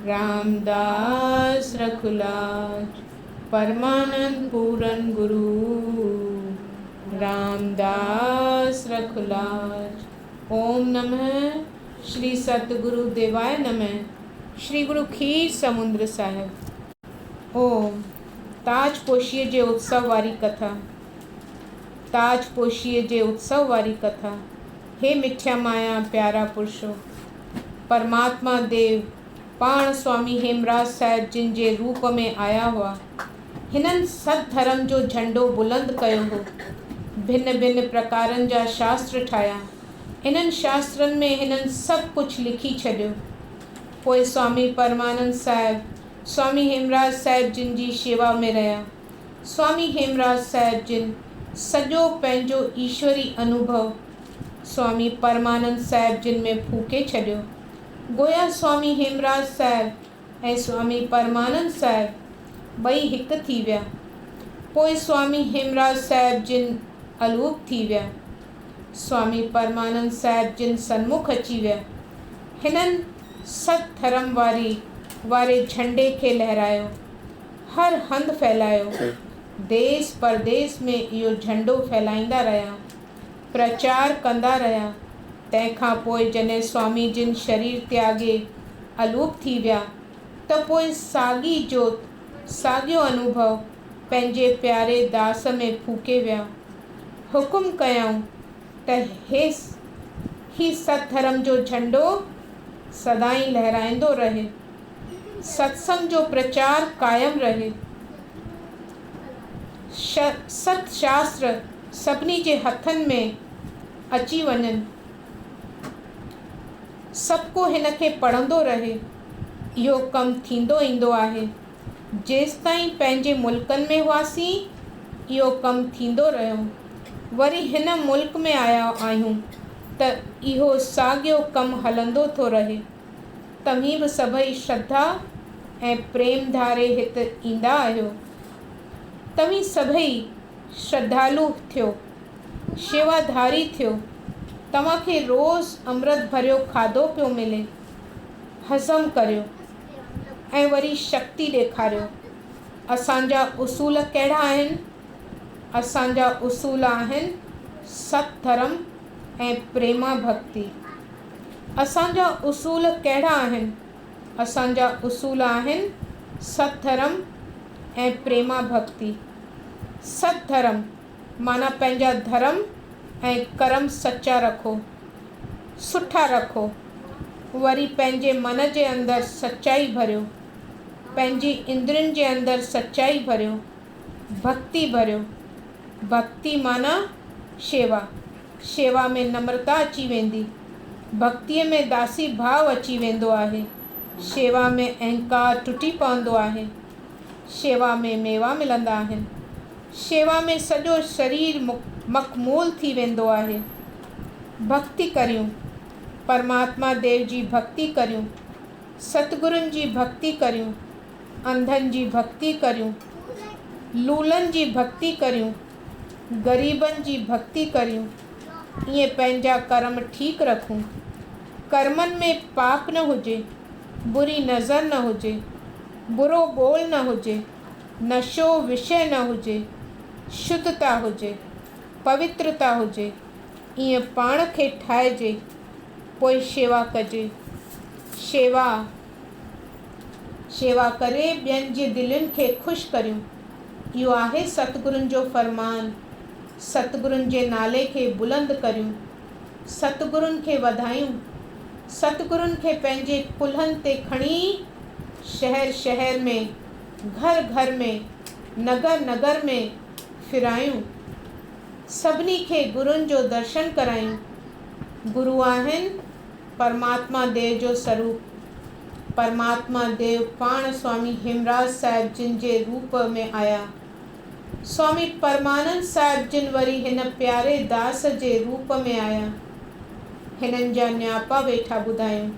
रामदास रखुलाज। परमानंद पूरन गुरु रामदास रखुलाज। ओम नमः श्री सतगुरु देवाय नमः। श्री गुरु खीर समुद्र साहिब। ओम ताजपोशीअ जे उत्सव वारी कथा। ताजपोशीअ जे उत्सव वारी कथा। हे मिठ्या माया प्यारा पुरुषो, परमात्मा देव पाण स्वामी हेमराज साहिब जिन जे रूप में आया हुआ, हिननि सत धर्म जो झंडो बुलंद कयो हो। भिन्न भिन्न प्रकारनि जा शास्त्र ठाहिया। इन्हनि शास्त्रनि में हिननि सभु कुझु लिखी छॾियो। पोइ स्वामी परमानंद साहिब स्वामी हेमराज साहिब जिन जी शेवा में रहिया। स्वामी हेमराज साहिब जिन सॼो पंहिंजो ईश्वरी अनुभव स्वामी परमानंद साहिब जिन में फूके छॾियो। गोया स्वामी हेमराज साहिब ऐं स्वामी परमानंद साहिब ॿई हिकु थी विया। पोइ स्वामी हेमराज साहिब जिन अलूप थी विया। स्वामी परमानंद साहिब जिन सन्मुख अची विया। हिननि सत धर्म वारे झंडे खे लहरायो, हर हंधि फैलायो। देश परदेश में इहो झंडो फैलाईंदा रहिया, प्रचार कंदा रहिया। तंहिंखां पोइ जॾहिं स्वामी जिन शरीर त्यागे अलूप थी विया, त पोइ साॻी जोत साॻियो अनुभव पंहिंजे प्यारे दास में फूके विया। हुकुम कयऊं त ही सत धर्म जो झंडो सदाईं लहराईंदो रहे, सत्संग जो प्रचार कायम रहे। सत शास्त्र सभिनी जे हथनि में अची वञनि, सबको हिन खे पढ़ंदो रहे। इहो कमु थींदो ईंदो आहे। जेसिताईं पंहिंजे मुल्कनि में हुआसीं इहो कमु थींदो रहियो। वरी हिन मुल्क में आया आहियूं त इहो साॻियो कमु हलंदो थो रहे। तव्हीं बि सभई श्रद्धा ऐं प्रेम धारे हिते ईंदा आहियो। तव्हीं सभई श्रद्धालु थियो, शेवाधारी थियो। तव्हांखे रोज़ु अमृत भरियो खाधो पियो मिले। हज़म करियो ऐं वरी शक्ति ॾेखारियो। असांजा उसूल कहिड़ा आहिनि? असांजा उसूल आहिनि सत धर्म ऐं प्रेमा भक्ति। असांजा उसूल कहिड़ा आहिनि? असांजा उसूल आहिनि सत धर्म ऐं प्रेमा भक्ति। सत धर्म माना पंहिंजा धर्म ऐं कर्म सच्चा रखो, सुठा रखो। वरी पंहिंजे मन जे अंदरि सच्चाई भरियो, पंहिंजी इंद्रियुनि जे अंदरि सच्चाई भरियो, भक्ति भरियो। भक्ति माना शेवा। शेवा में नम्रता अची वेंदी। भक्तीअ में दासी भाव अची वेंदो आहे। शेवा में अहंकार टुटी पवंदो आहे। शेवा में मेवा मिलंदा आहिनि। शेवा में सॼो शरीर मखमूल थी वेंदो आहे। भक्ति करियूं, परमात्मा देव जी भक्ति करियूं, सतगुरुनि जी भक्ति करियूं, अंधनि जी भक्ति करियूं, लूलनि जी भक्ति करियूं, ग़रीबनि जी भक्ति करियूं। ईअं पंहिंजा कर्म ठीकु रखूं। कर्मनि में पाप न हुजे, बुरी नज़र न हुजे, बुरो ॿोल न हुजे, नशो विषय न हुजे, शुद्धता हुजे, पवित्रता हुजे। ईअं पाण खे ठाहिजे, पोइ शेवा कजे। शेवा करे ॿियनि जी दिलनि खे ख़ुशि करियूं। इहो आहे सतगुरुनि जो फरमान। सतगुरुनि जे नाले खे बुलंद करियूं, सतगुरुनि खे वधायूं, सतगुरुनि खे पंहिंजे कुल्हनि ते खणी शहर शहर में, घर घर में, नगर नगर में फिरायूं। सभिनी खे गुरुनि जो दर्शन करायूं। गुरु आहिनि परमात्मा देव जो स्वरूप। परमात्मा देव पाण स्वामी हेमराज साहिब जिन जे रूप में आया। स्वामी परमानंद साहिब जिन वरी हिन प्यारे दास जे रूप में आया। हिननि जा न्यापा वेठा ॿुधायूं,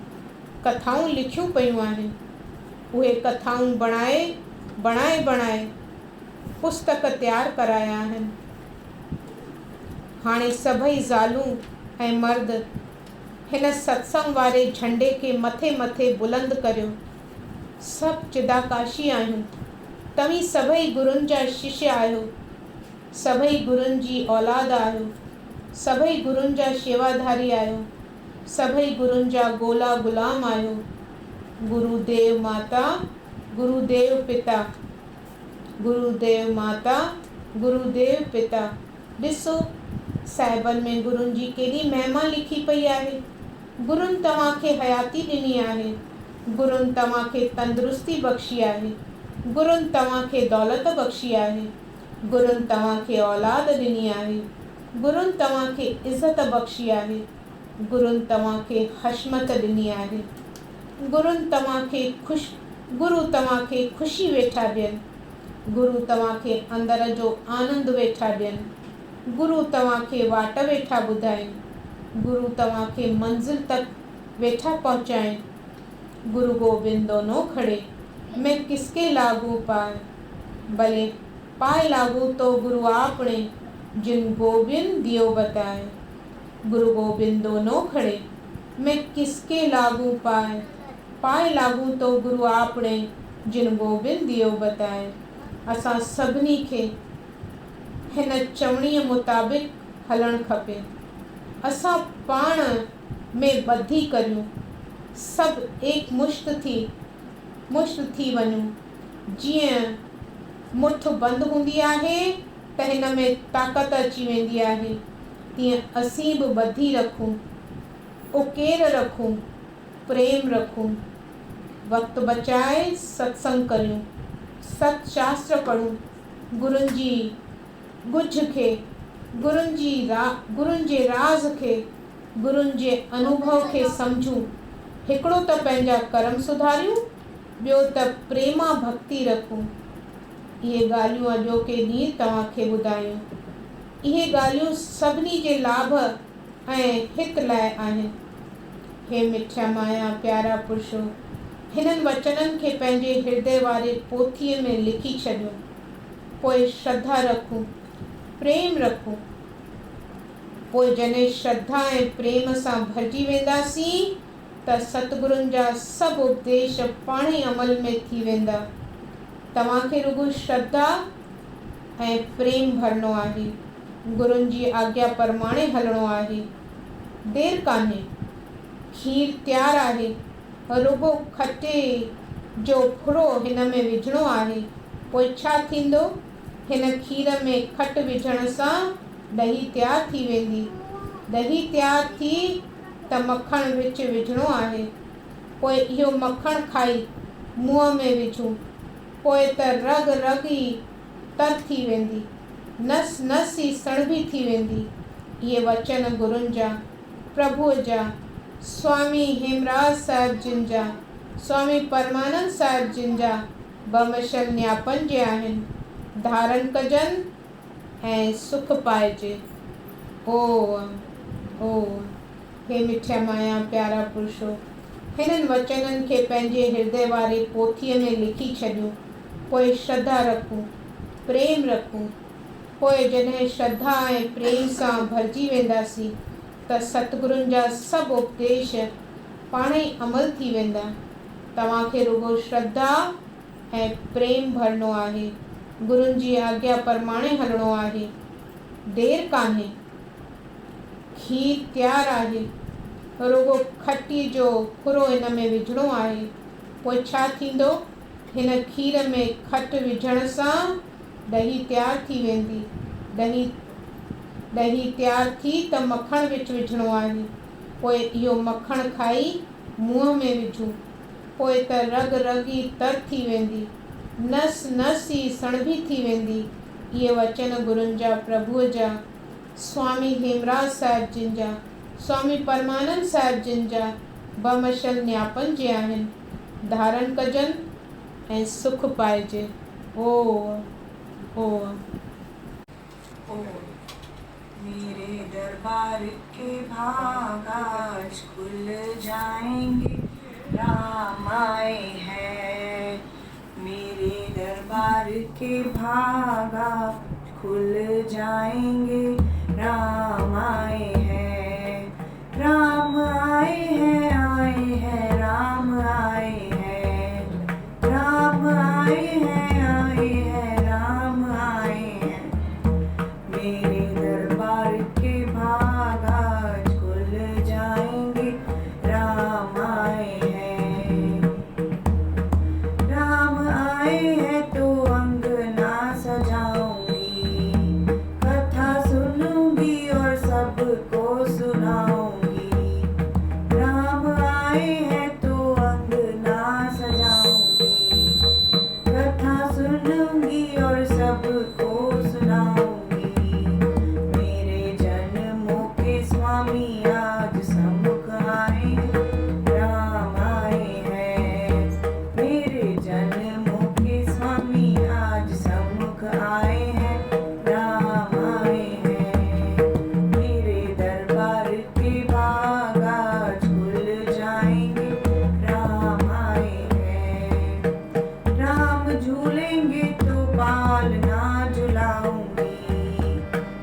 कथाऊं लिखियूं पयूं आहिनि। उहे कथाऊं बणाए पुस्तक तैयार कराया आहिनि। हाणे सभई ज़ालूं ऐं मर्द हिन सत्संग वारे झंडे खे मथे मथे बुलंद करियो। सभु चिदाकाशी आहियूं। तव्हीं सभई गुरुनि जा शिष्य आहियो। सभई गुरुनि जी औलाद आहियो। सभई गुरुनि जा शेवाधारी आहियो। सभई गुरुनि जा गोला गुलाम आहियो। गुरुदेव माता, गुरुदेव पिता, गुरुदेव माता, गुरुदेव पिता। ॾिसो साहिबनि में गुरुनि जी केॾी महिमा लिखी पई आहे। गुरुनि तव्हांखे हयाती ॾिनी आहे। गुरुनि तव्हांखे तंदुरुस्ती बख़्शी आहे। गुरुनि तव्हांखे दौलत बख़्शी आहे। गुरुनि तव्हांखे औलाद ॾिनी आहे। गुरुनि तव्हांखे इज़त बख़्शी आहे। गुरुनि तव्हांखे हशमत ॾिनी आहे। गुरु तव्हांखे ख़ुशी वेठा ॾियनि। गुरु तव्हांखे अंदर जो आनंद वेठा ॾियनि। गुरु तव्हांखे वाट वेठा ॿुधाइनि। गुरु तव्हांखे मंज़िल तक वेठा पहुचाइनि। गुरु गोबिंद दोनों खड़े, मैं किसके लागू पाए, भले पाए लागू तो गुरु आपने, जिन गोबिंद दियो बताए। गुरु गोबिंद दोनों खड़े, मैं किसके लागू पाए, पाए लागू तो गुरु आपने, जिन गोबिंद दियो बताए। असां सभिनी खे हिन चवणीअ मुताबिक़ हलणु खपे। असां पाण में ॿधी करियूं। सभु एक मुश्त थी वञूं। जीअं मुठ बंदि हूंदी आहे त हिन में ताक़त अची वेंदी आहे, तीअं असीं बि ॿधी रखूं, उकेर रखूं, प्रेम रखूं। वक़्तु बचाए सत्संग करियूं, सतशास्त्र पढ़ूं। गुरुनि जी ॻुझ खे, गुरुनि जे राज़ खे, गुरुनि जे अनुभव खे सम्झूं। हिकिड़ो त पंहिंजा कर्म सुधारियूं, ॿियो त प्रेमा भक्ति रखूं। इहे ॻाल्हियूं अॼोके ॾींहुं तव्हांखे ॿुधायूं। इहे ॻाल्हियूं सभिनी जे लाभ ऐं हित लाइ आहिनि। हे मिठिया माया प्यारा पुरुषो, हिननि वचननि खे पंहिंजे हृदय वारे पोथीअ में लिखी छॾियो। पोइ श्रद्धा रखूं, प्रेम रखूं। पोइ जॾहिं श्रद्धा ऐं प्रेम सां भरिजी वेंदासीं त सतगुरुनि जा सभु उपदेश पाण ई अमल में थी वेंदा। तव्हांखे रुॻो श्रद्धा ऐं प्रेम भरणो आहे। गुरुनि जी आज्ञा परमाणे हलणो आहे। देरि कान्हे, खीर तयारु आहे। रुॻो खटे जो फुड़ो हिन में विझणो आहे। पोइ छा थींदो? हिन खीर में खटि विझण सां ॾही तयारु थी वेंदी। ॾही तयारु थी त मखण विझणो आहे। पोइ इहो मखण खाई मुंहं में विझूं। पोइ त रग रग ई तर थी वेंदी, नस नस ई सणभी थी वेंदी। इहे वचन गुरुनि जा, प्रभुअ जा, स्वामी हेमराज साहिब जिन जा, स्वामी परमानंद साहिब जिन जा बमशल न्यापन जे आहिनि। धारण कजनि ऐं सुख पाइजे। ओम ओम। हे मिठिया माया प्यारा पुरुषो, हिननि वचननि खे पंहिंजे हृदय वारे पोथीअ में लिखी छॾियो। पोइ श्रद्धा रखूं, प्रेम रखूं। पोइ जॾहिं श्रद्धा ऐं प्रेम सां भरिजी वेंदासीं त सतगुरुनि जा सभु उपदेश पाण ई अमल थी वेंदा। तव्हांखे रुॻो श्रद्धा ऐं प्रेम भरणो आहे। गुरुनि जी आज्ञा परमाणे हलणो आहे। देरि कान्हे, खीर तयारु आहे। रुॻो खटी जो फुरो हिन में विझणो आहे। पोइ छा थींदो? हिन खीर में खटि विझण सां ॾही तयारु थी वेंदी। ॾही तयारु थी त मखण विझणो आहे। पोइ इहो मखण खाई मुंहं में विझूं। पोइ त रग रग ई तर थी वेंदी, नस नस ई सणभी थी वेंदी। इहे वचन गुरुनि जा, प्रभुअ जा, स्वामी हेमराज साहिब जिन जा, स्वामी परमानंद साहिब जिन जा बमशल न्यापन जे आहिनि। धारण कजन ऐं सुख पाइजे। ओ मेरे दरबार के भाग आज खुल जाएंगे, राम आए हैं। मेरे दरबार के भाग आज खुल जाएंगे, राम आए हैं। राम आए हैं, आए हैं, राम आए हैं। राम आए हैं, आए हैं, राम आए हैं। मेरे दरबार के भाग आज खुल जाएंगे, राम आए हैं। राम आए हैं तो अंगना सजाऊंगी, कथा सुनूंगी और सबको सुनाऊंगी। राम आए हैं तो अंगना सजाऊंगी, कथा सुनूंगी और सबको सुनाऊंगी। मेरे जन्मों के स्वामी आज सम्मुख आए हैं, राम आए हैं। मेरे जन्मों के स्वामी आज सम्मुख आए हैं, राम आए हैं। मेरे दरबार के भाग आज खुल जाएंगे, राम आए हैं। राम झूलेंगे तो बाल ना झुलाऊंगी,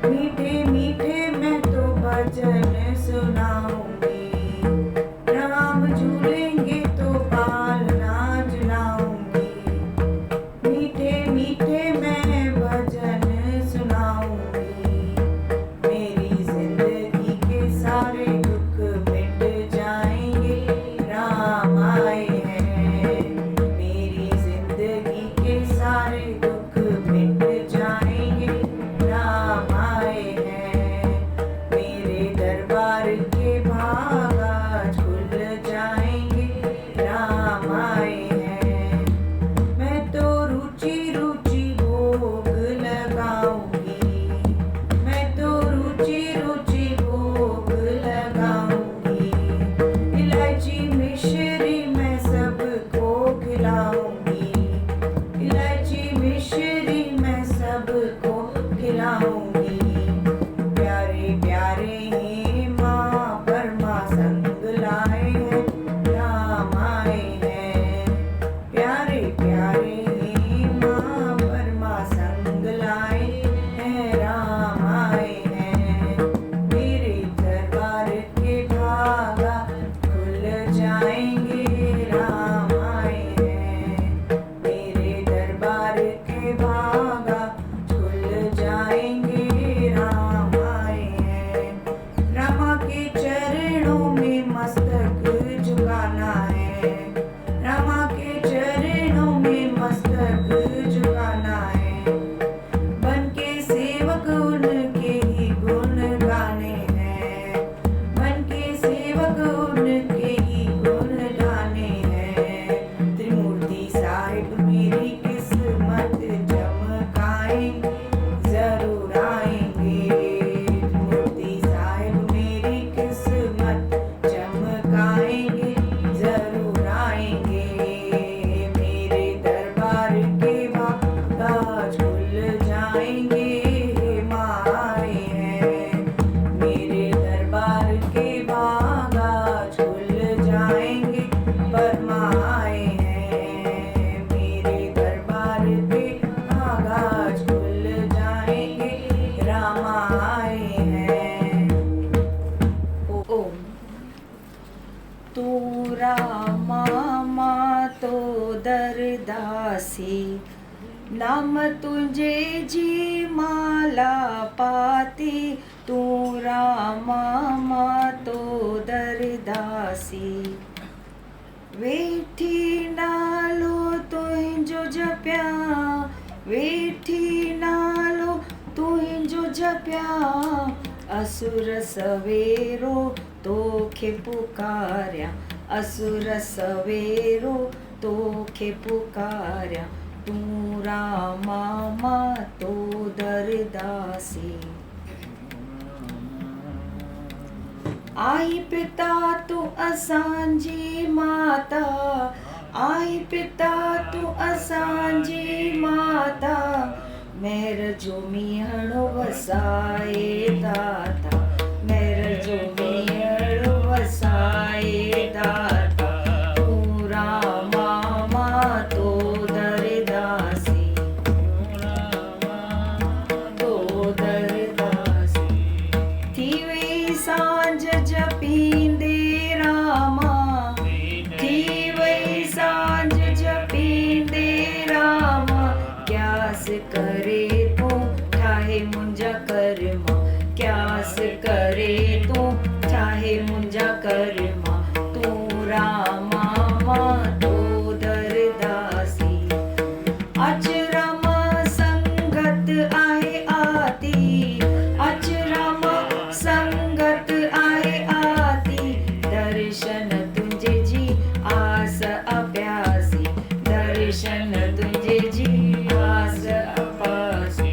मीठे मीठे मैं तो भजन सुनाऊंगी। राम झूलेंगे तो बाल ना झुलाऊंगी, मीठे मीठे मैं भजन सुनाऊंगी। मेरी जिंदगी के सारे दुख मिट जाएंगे, राम आए हैं। मेरी जिंदगी के सारे दुख मिट जाएंगे, राम आए हैं। मेरे दरबार के भाग आज खुल जाएंगे, राम आए हैं। मैं तो रुचि रुचि भोग लगाऊंगी, मैं तो रुचि रुचि भोग लगाऊंगी। इलायची मिश्री मैं सबको खिलाऊंगी, इलायची मिश्री मैं सबको खिलाऊंगी। प्यारे प्यारे ही माँ परमा संग लाए हैं, राम आए हैं। प्यारे प्यारे ही माँ परमा संग लाए हैं, राम आए हैं। मेरे दरबार के भाग खुल जाएंगे, राम आए हैं। मेरे दरबार के भाग खुल जाएंगे, राम आए हैं। रामा के चरणों में मस्तक झुकाना है, रामा के चरणों में मस्तक झुकाना है। बन के सेवक उनके ही गुण गाने हैं, बन के सेवक उनके ही गुण गाने हैं। त्रिमूर्ति साहिब मेरी किस्मत चमकाएंगे, जरूर आएंगे। त्रिमूर्ति साहिब मेरी किस्मत चमकाएंगे, जरूर आएंगे। मेरे दरबार के भाग आज खुल जाएंगे, माँ आए हैं। मेरे दरबार के भाग आज खुल जाएंगे, परमा आए हैं। मेरे दरबार के भाग आज खुल जाएंगे, रामा आए हैं। ओम। तू रामा माँ तो दरदासी, नाम तुझे जी माला पाती। तू रामा माँ तो दरदासी, वेठी नालो तुझो जप्या, वेठी नालो तुझो जप्या। असुर सवेरो तोखे पुकार्या, असुर सवेरो तोखे पुकार्या। तू रामा माँ तो दरदासी। आई पिता तू असांजी माता, आई असांजी पिता तू असांजी माता, मेहर जो मीहणो वसाए दाता, मेहर जो मीहणो वसाए दाता, तू रामा मां तो दरदासी, तो दरदासी। थी वई सांझ जपींदे रामा, थी वई सांझ जपींदे रामा, क्यास करे तू ठाहे मुंहिंजा कर्मा, क्यास करे तू ठाहे मुंहिंजा कर्मा, तू रामा मां तो दरदासी। अच रामा संगत आहे आती, अच रामा संगत आहे आती, दर्शन तुंहिंजे जी आस अप्यासी, दर्शन तुंहिंजे जी आस अप्यासी,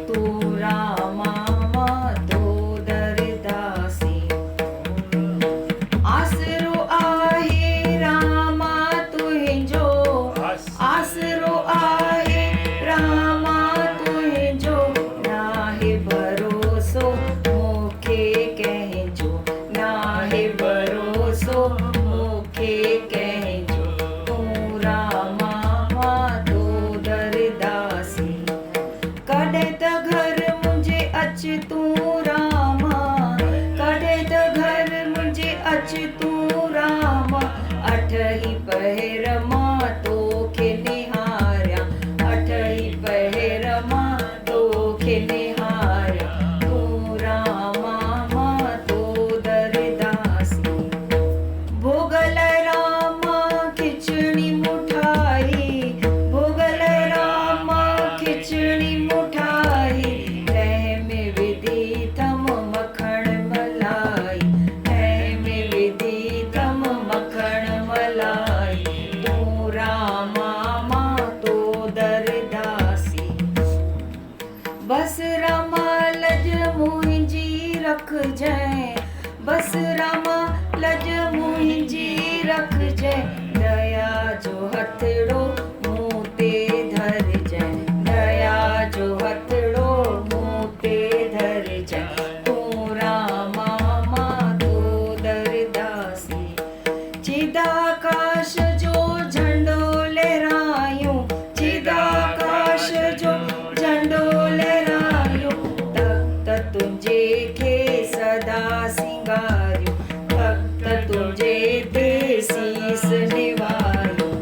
तू रामा मां तो दरदासी। आसरो आहे रामा तुंहिंजो, आसरो आहे रामा तुंहिंजो, नाहे भरोसो मूंखे कंहिंजो, नाहे भरोसो मूंखे कंहिंजो, तू रामा मां तो दरदासी। कॾहिं त घर मुंहिंजे अच तू रामा, कॾहिं त घर मुंहिंजे अच तू रामा, अठही पहर मां तोखे निहारियां, अठही पहर मां तोखे निहारियां, तू रामा मां तो दरदासी। भोगल रामा खिचड़ी मुठाई, भोगल रामा खिचड़ी मुठाई, तंहिं में विधी थम मखण मलाई, तंहिं में विधी थम मखण मलाई, तू रामा मां तो दरदासी। बस रामा लज मुंहिंजी रखजांइ, बस रामा लज मुंहिंजी रखजांइ, दया जो हथड़ो मूं ते धरजांइ, दया जो हथड़ो मूं ते धरजांइ, तू रामा मां तो दरदासी। चिदाकाश जो झंडो लहरायूं, चिदाकाश जो झंडो लहरायूं, तख्त तुंहिंजे खे सदा सिंगारियूं, तख्त तुंहिंजे ते सीस निवारियूं,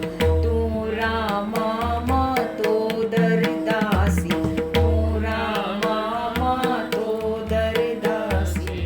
तू रामा मां तो दरदासी, तू रामा मां तो दरदासी।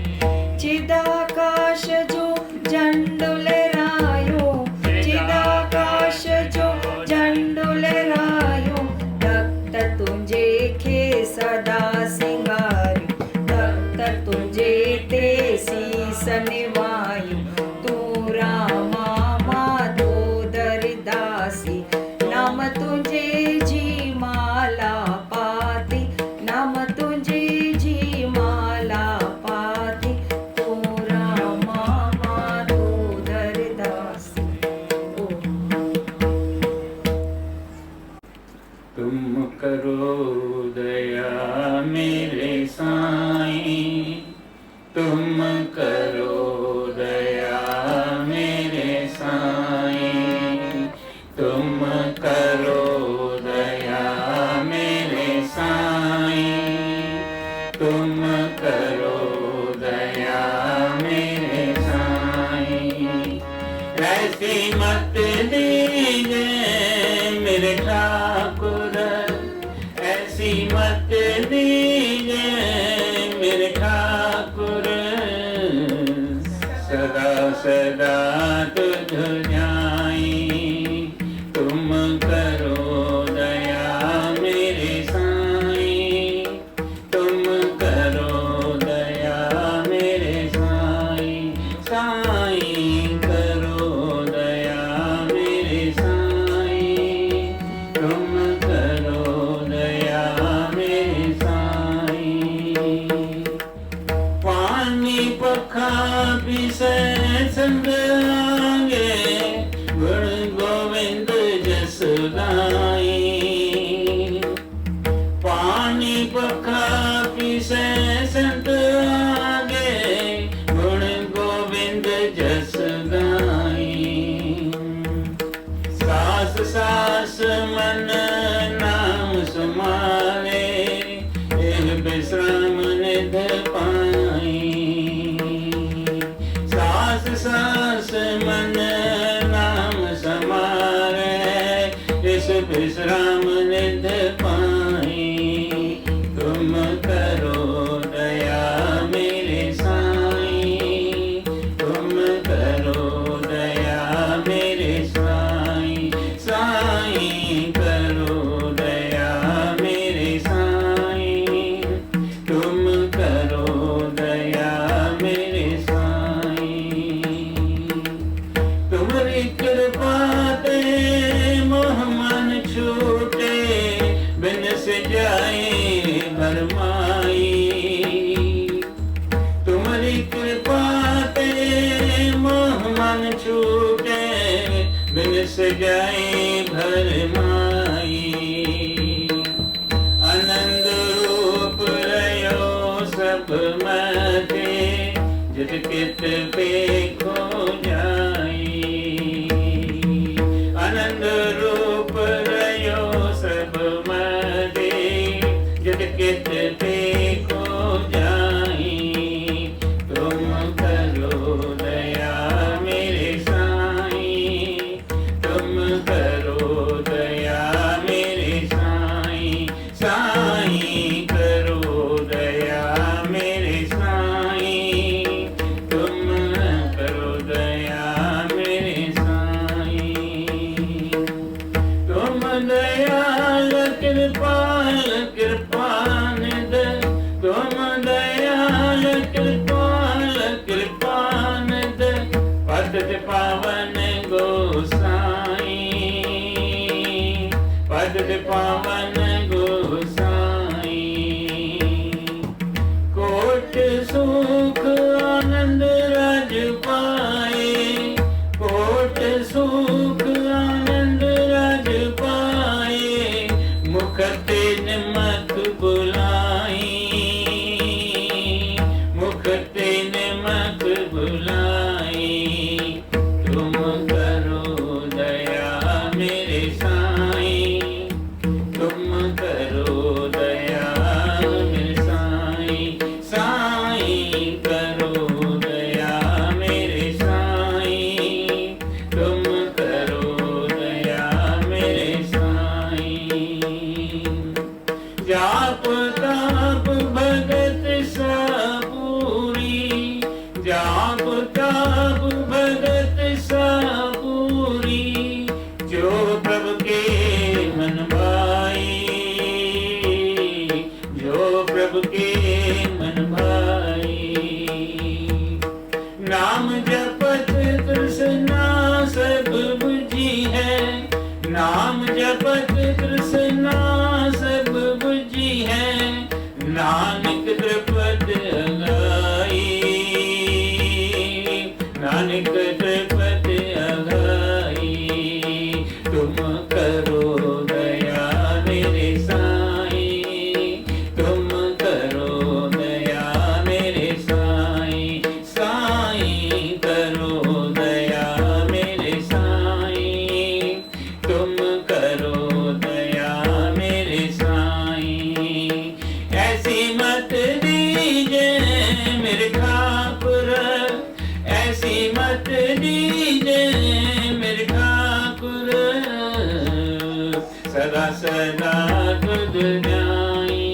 चिदाकाश जो झंडो लहरायूं, चिदाकाश जो झंडो लहरायूं, तख्त तुंहिंजे खे सदा सिंगारियूं, तख्त तुंहिंजे ते सीस निवायूं, तू रामा मां तो दरदासी। नाम तुंहिंजे जी माला पाती, नाम तुंहिंजे जी माला पाती, तू रामा मां तो दरदासी। तुम करो दया मेरे साईं, तुम करो दया मेरे साईं, तुम करो दया मेरे साईं, तुम करो दया मेरे साईं। ऐसी मत दीजिए मेरे ठाकुर, ऐसी मत दीजिए मेरे ठाकुर, सदा सदा तुझ ध्याई, तुम करो दया मेरे साईं, तुम करो दया मेरे साईं, साईं करो दया मेरे साईं, तुम करो दया मेरे गाई। पानी पखा पिसे संत आगे, गुण गोविंद जस गाई। सास सास मन नाम समारे, एह विश्राम निध पाई। सास सास मन नाम समारे, इस विश्राम निध पाई। तुम करो दया मेरे साईं, तुम करो दया मेरे साईं। साईं करो दया मेरे साईं, तुम करो दया मेरे साईं। तुम्हारी कृपा ते मोह मन छूटे, बिन सजाए भरमाई। तुम्हारी कृपा ते मोह मन छूटे, बिन सजाए भरमाई। आनंद रूप रयो सब मते, जित कित पे खो जाई। आनंद रूप रयो सब मते, जित कित पे खो जाई। तुम करो दया मेरे साईं, तुम करो दया मेरे साईं। साईं करो दया मेरे साईं, तुम करो दया मेरे साईं। तुम दयाल कृपाल कृपानिध, तुम दयाल कृपाल कृपानिध, पतित पावन गोसाईं, पतित पावन गोसाईं। कोट सुख आनंद राज पाए, कोट सुख आनंद राज पाए। मुख ते निमक बुलाई, मुख ते निमक बुलाई। तुम करो दया मेरे साईं, तुम करो दया मेरे साईं। साईं करो दया मेरे साईं, तुम करो दया मेरे साईं। जाप ताप भगत सापूरी, जाप ताप भगत सापूरी। जो प्रभु के मन भाई, जो प्रभु के मन भाई। नाम जपत तृष्णा सब बुझी है, नाम जपत तृष्णा सब बुझी है। नानक द्रपद अगाई, नानक द्रपद अगाई। तुम करो दया मेरे साईं, तुम करो दया मेरे साईं। साईं करो दया मेरे साईं, तुम करो दया मेरे साईं। ऐसी मत दीजे मेरे ठाकुर, ऐसी मत दीजे मेरे ठाकुर। सदा सदा तुझ जाई,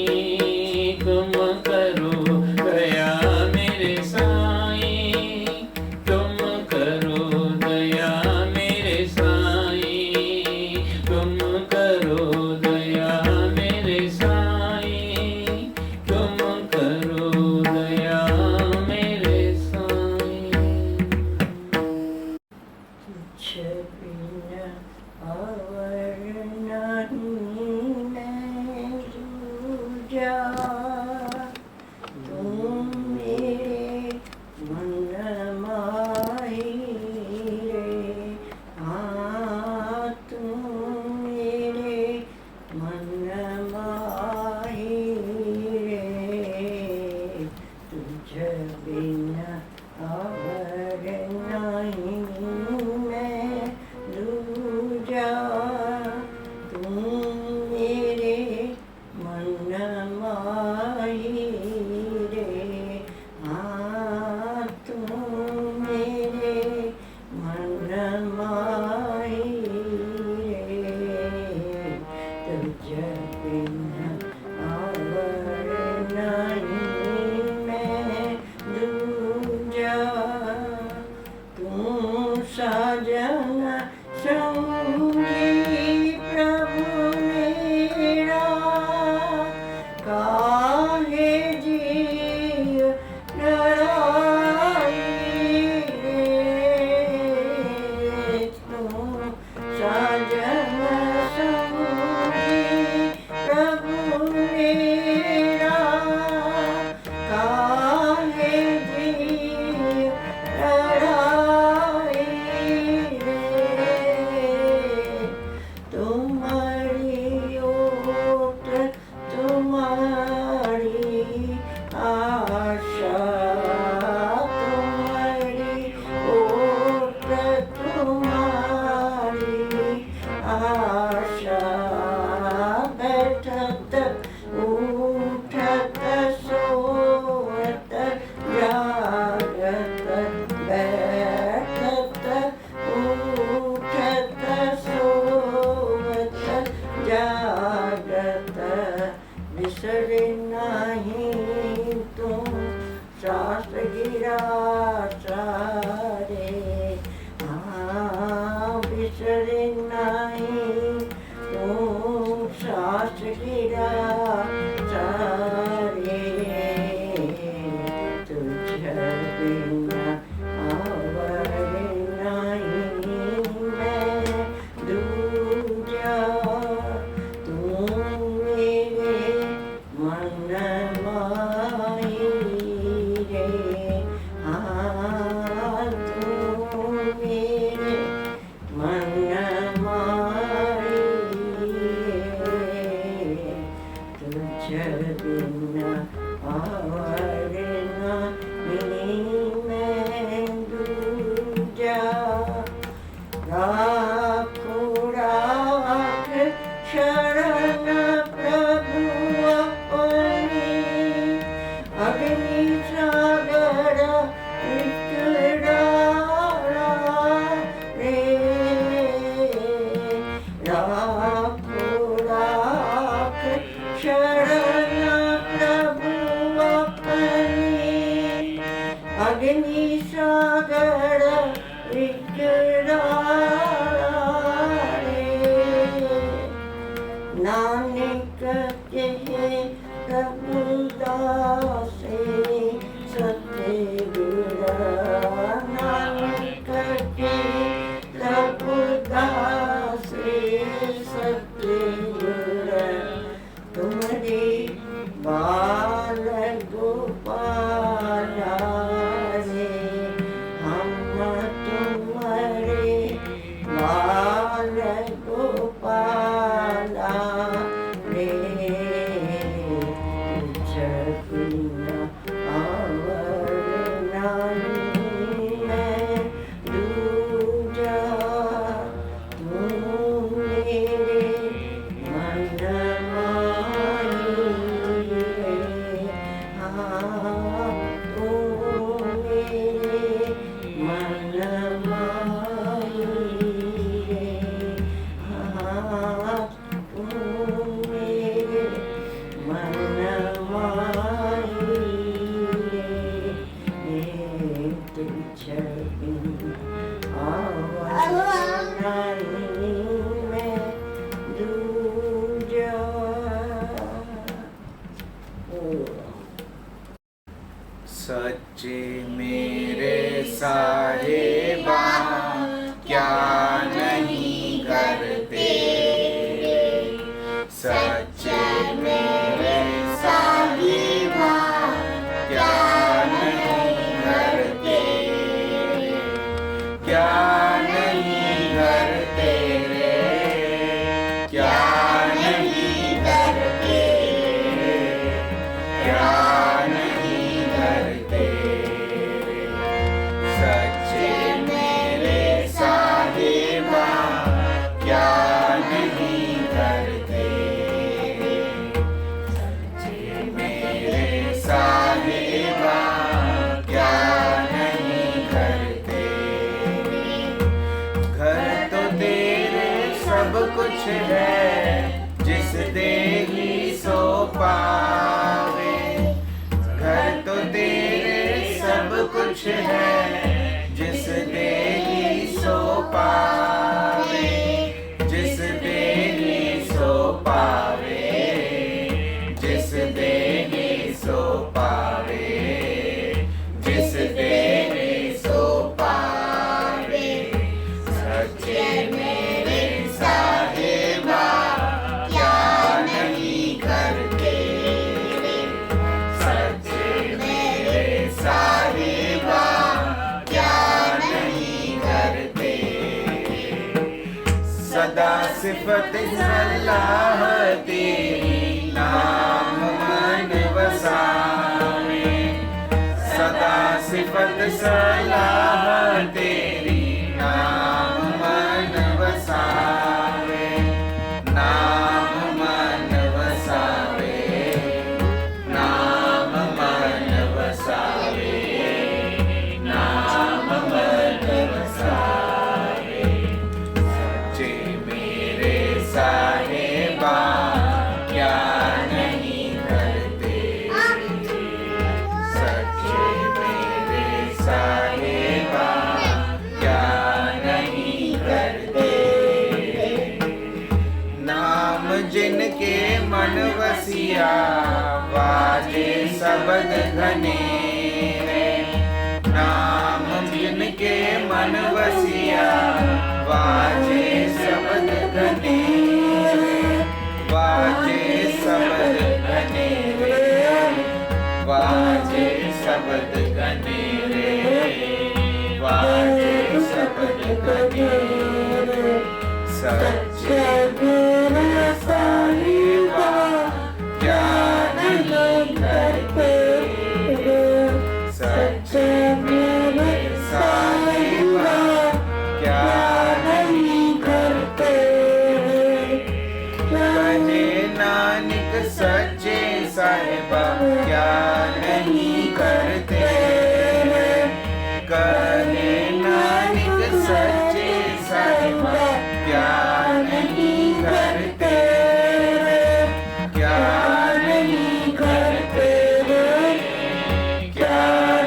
तुम करो दया मेरे साईं, तुम करो दया मेरे साईं। तुम करो दया मेरे साईं, तुम करो दया मेरे साईं। बिन आवर नहीं आशा बैठत उठत सोवत जागत बैठत उठत सोवत जागत बिसरे नहीं तुम सास गिरा सारे बिसरे नहीं तुम सास गिरा सारे तुझ बिना आवर नहीं मैं दूजा तू मेरे मन माही रे हाँ तू मेरे मन माही रे तुझ बिना आवर नहीं मैं दूजा राखो राख शरण प्रभु अपने अग्नि सागर विकराला रे राखो राख शरण प्रभु अपने अग्नि सागर विकराला रे नानक कहे प्रभुदास सतगुर नानक कहे प्रभुदास सतगुर तुम्हारे बाल गोपाला रे हम तुम्हारे बाल गोपाला रे तुझ बिना आवर नहीं मैं दूजा तू मेरे मन माही रे हाँ तू मेरे मन माही रे हाँ तू मेरे मन माही रे तुझ बिना आवर नहीं मैं दूजा सच्चे मेरे साहिबा क्या नहीं करते सच्चे मेरे साहिबा क्या नहीं करते क्या नहीं करते रे क्या नहीं करते क्या नहीं करते सच्चे मेरे साहिबा क्या नहीं करते सच्चे मेरे साहिबा क्या नहीं करते घर तो तेरे सब कुछ है जिस देही सो पावे घर तो तेरे सब कुछ है जिस देही सो पावे जिस देही सो पावे जिस देही सो पावे जिस देही सो पावे सच्चे मेरे साहिबा क्या नहीं करते सच्चे मेरे साहिबा क्या नहीं करते सदा सिफत सलाह तेरी नाम मन वसावे सदा सिफत सलाह तेरी नाम मन वसावे जिनके मन वसिया वाजे शब्द घनेरे नाम जिनके मन वसिया वाजे शब्द घनेरे वाजे शब्द घनेरे वाजे शब्द घनेरे वाजे शब्द घनेरे सच्चे गुरु साहिबा क्या नहीं करते सच्चे गुरु साहिबा क्या नहीं करते कहे नानक सच्चे साहिबा क्या नहीं करते कहे नानक सच्चे साहिबा क्या नहीं करते क्या नहीं करते क्या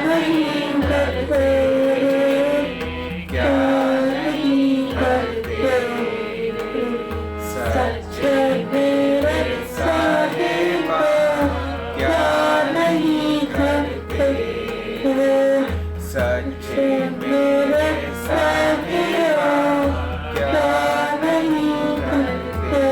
नहीं करते क्या नहीं करते सच्चे मेरे साहिबा क्या नहीं करते सच्चे मेरे साहिबा क्या नहीं करते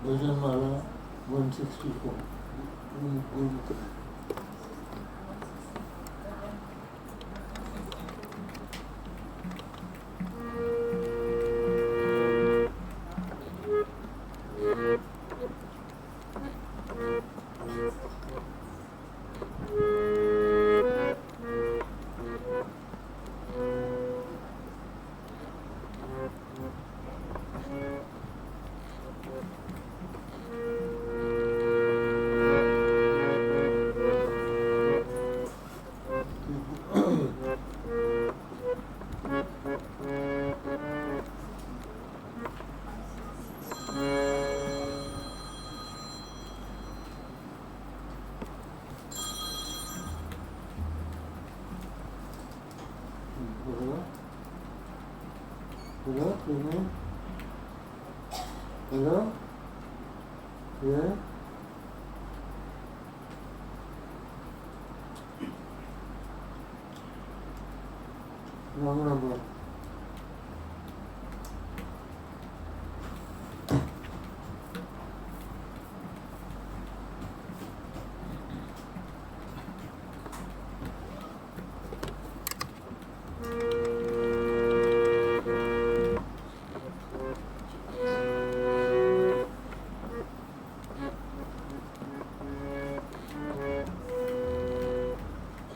भजनमाला 164 Thank speaking? Hello? Yeah? Wrong number.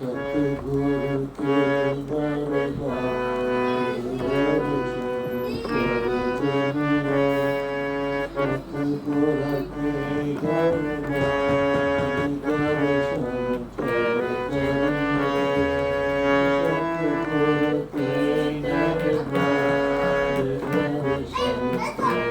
सतगुरु के दरबार सतगुरु के दरबार दर्शन सतगुरु के दरबार दर्शन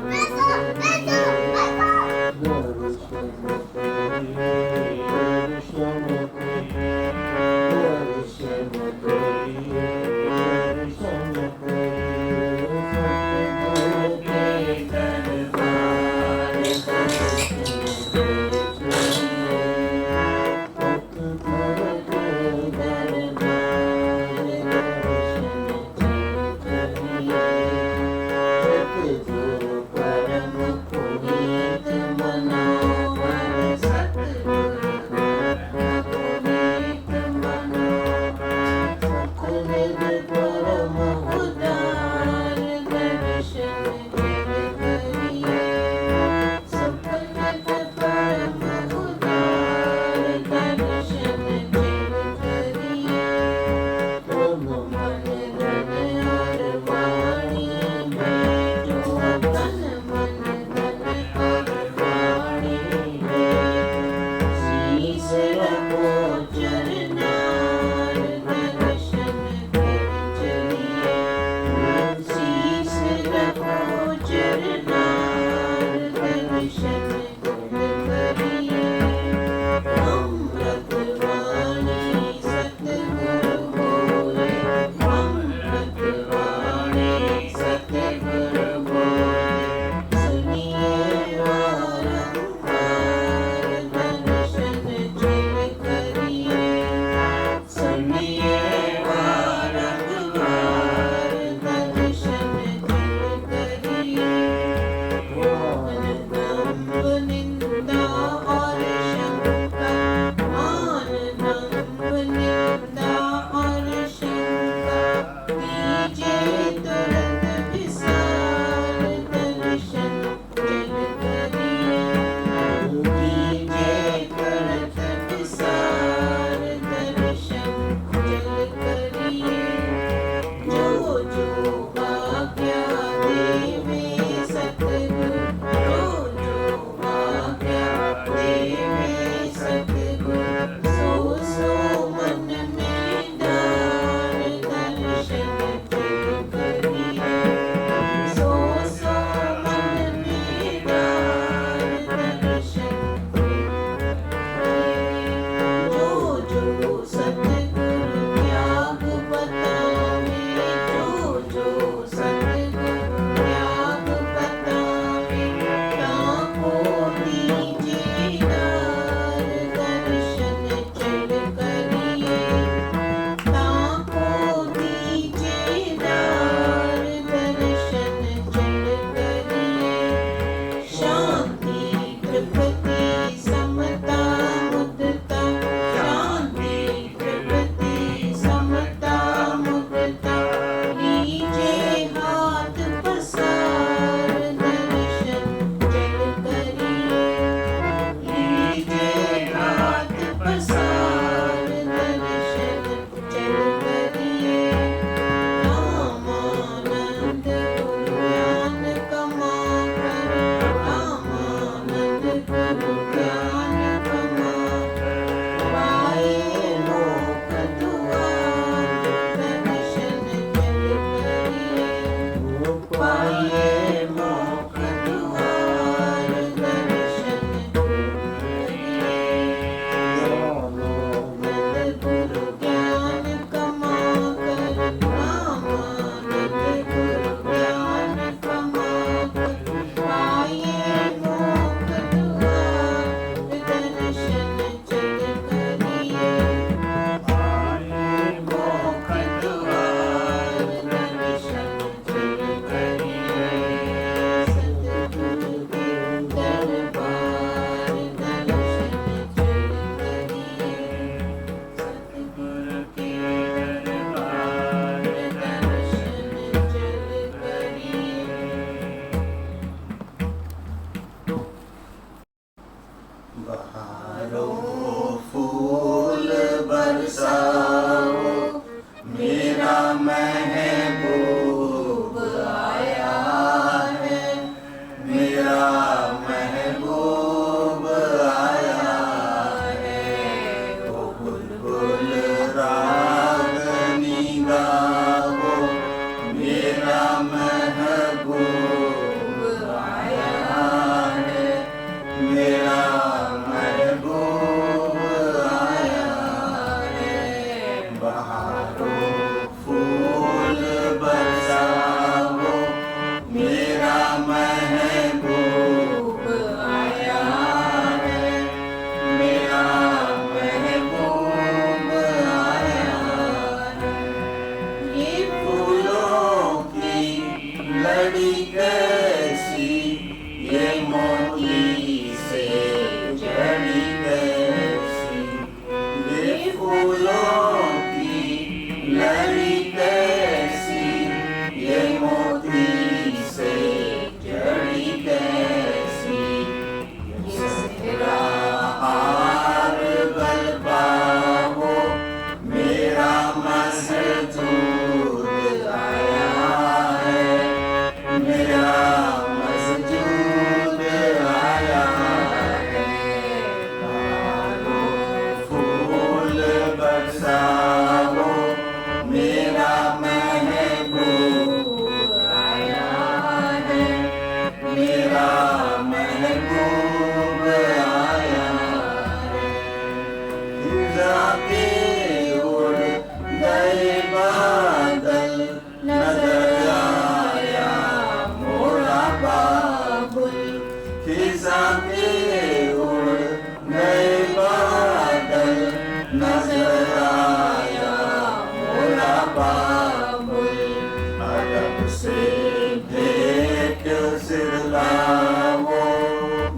सिर लावो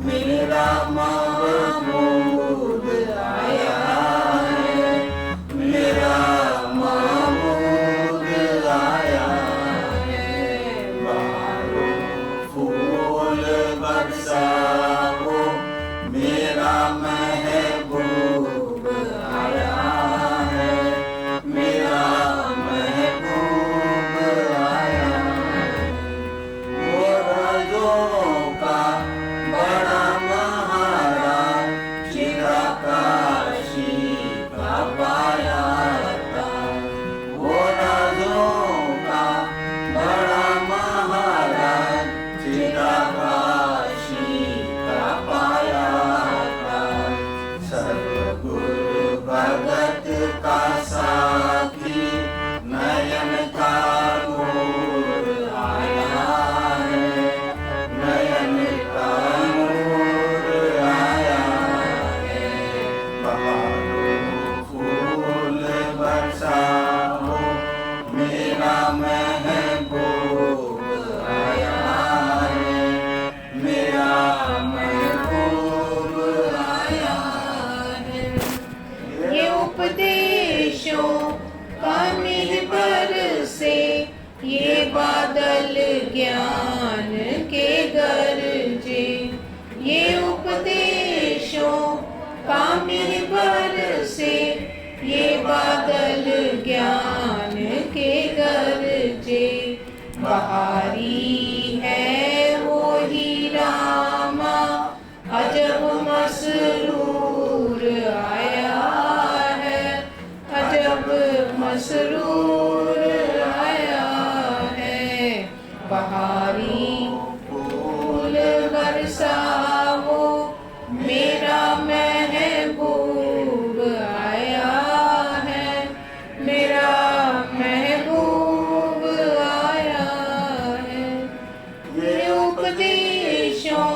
मेरा महबूब आया है, मेरा महबूब आया है। बाहरों फूल बरसाओ मेरा महबूब आया है, मेरा महबूब आया है। वो राजों का बड़ा महाराज चिरकाशी का पाया था। वो राजों का बड़ा महाराज चिरकाशी का पाया था। सर्वगुरु भगत का साथी नयन का नूर आया है, नयन का नूर आया है। बहारों फूल बरसाओ मेरा महबूब आया है, मेरा महबूब आया है। ये उपदेशों का मिहबर से ये बादल ज्ञान के गरजे। ये उपदेशों का मिहबर से ये बादल ज्ञान के गरजे। बहारी है वो ही रामा अजब मसरूर आया है, अजब मसरूर आया है। बहारी फूल बरसाओ मेरा महबूब आया है, मेरा महबूब आया है। ये उपदेशों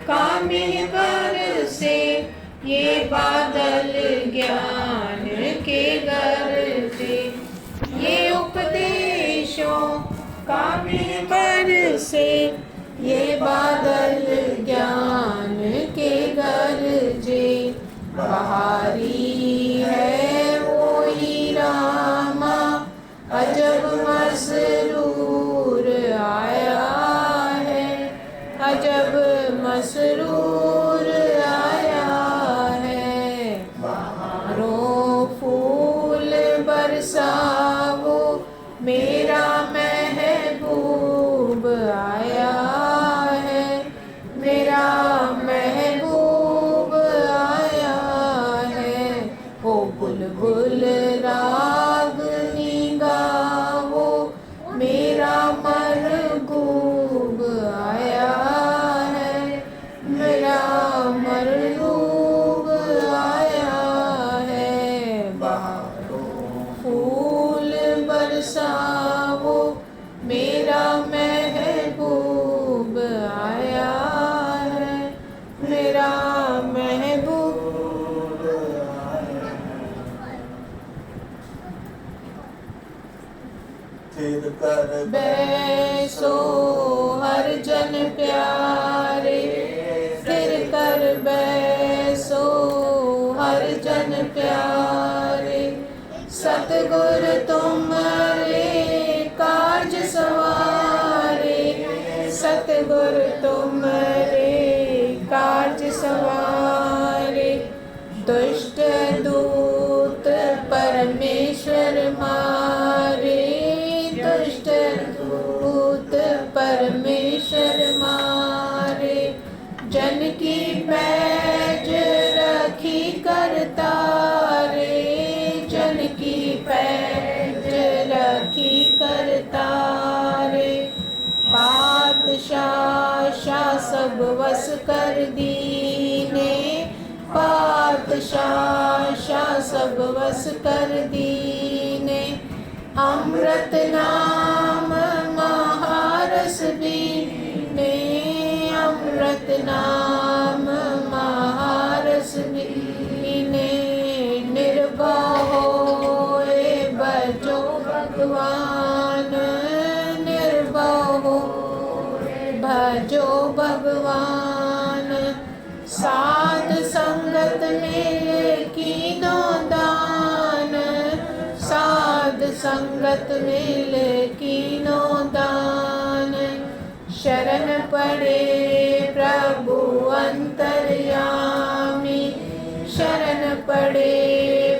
का मिहबर से ये बादल ज्ञान के गरजे। ये उपदेशों का मिहबर से ये बादल ज्ञान के गरजे। बहारी है वो ही रामा अजब मसरूर आया है, अजब मसरूर आया है। बहारों फूल बरसाओ मेरा महबूब आया है, मेरा महबूब आया है। ओ बुलबुल रागनी गाओ मेरा मरगूब आया है, मेरा मरगूब आया है। बहारों फूल बरसाओ मेरा महबूब आया है, मेरा महबूब आया है। फिर कर बैसो हर जन प्यारे, फिर कर बैसो हर जन प्यारे। सतगुर तुम्हारे काज सवारे, सतगुर तुम्हारे काज सवारे। दुष्ट दूत परमेश्वर मारे, दुष्ट दूत परमेश्वर मारे। जन की पैज रखी करतारे, जन की पैज रखी करतारे। पातशाह शाह सब वस कर दीने, पातशाह शाह सब वस कर दीने। अमृत नाम महारस बीने, अमृत नाम महारस बीने। निर्भय होए बजो भगवान, निर्भय होए भजो भगवान। साध संगत में कीनो दान, साध संगत में कीनो दान। शरण पड़े प्रभु अंतर्यामी, शरण पड़े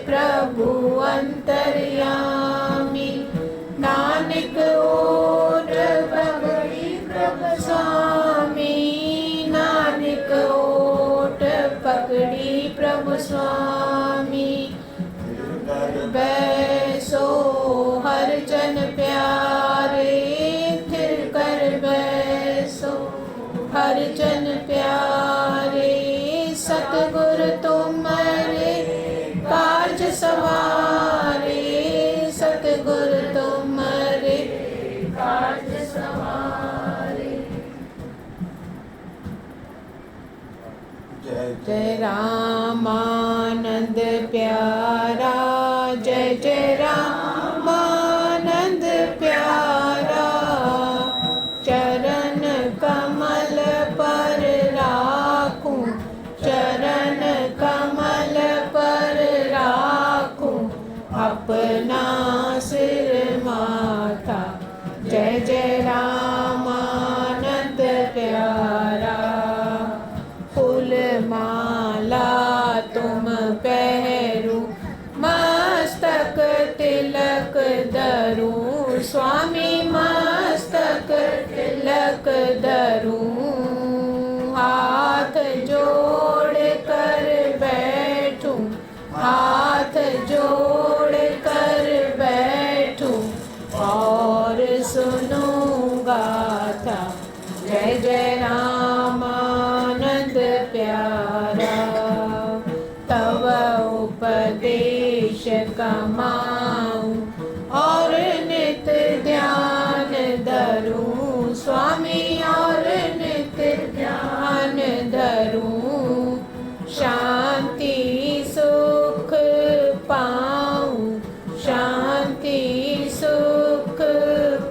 प्रभु अंतर्यामी। नानक ओट पकड़ी प्रभु स्वामी, नानक ओट पकड़ी प्रभु स्वामी। बैसो हर जन प्यारे, फिर कर बैसो हर जन प्यारे। सतगुर तुम्हारे काज सवारे, सतगुर तुम्हारे काज सवारे। जय रामानंद प्यारा, जय जय रामानंद प्यारा। चरण कमल पर राखूं, चरण कमल पर राखूं अपना सिर माथा। जय जय रामानंद प्यारा। फूल माला तुम पहरू, मस्तक तिलक धरूं, स्वामी मस्तक तिलक धरूं। हाथ जोड़ कर बैठूं, हाथ जोड़ कर बैठूं और सुनूंगा था। जय जय रामानंद प्यारा। तव उपदेश कमाऊं और नित ध्यान धरूं, स्वामी और नित ध्यान धरूं। शांति सुख पाऊं, शांति सुख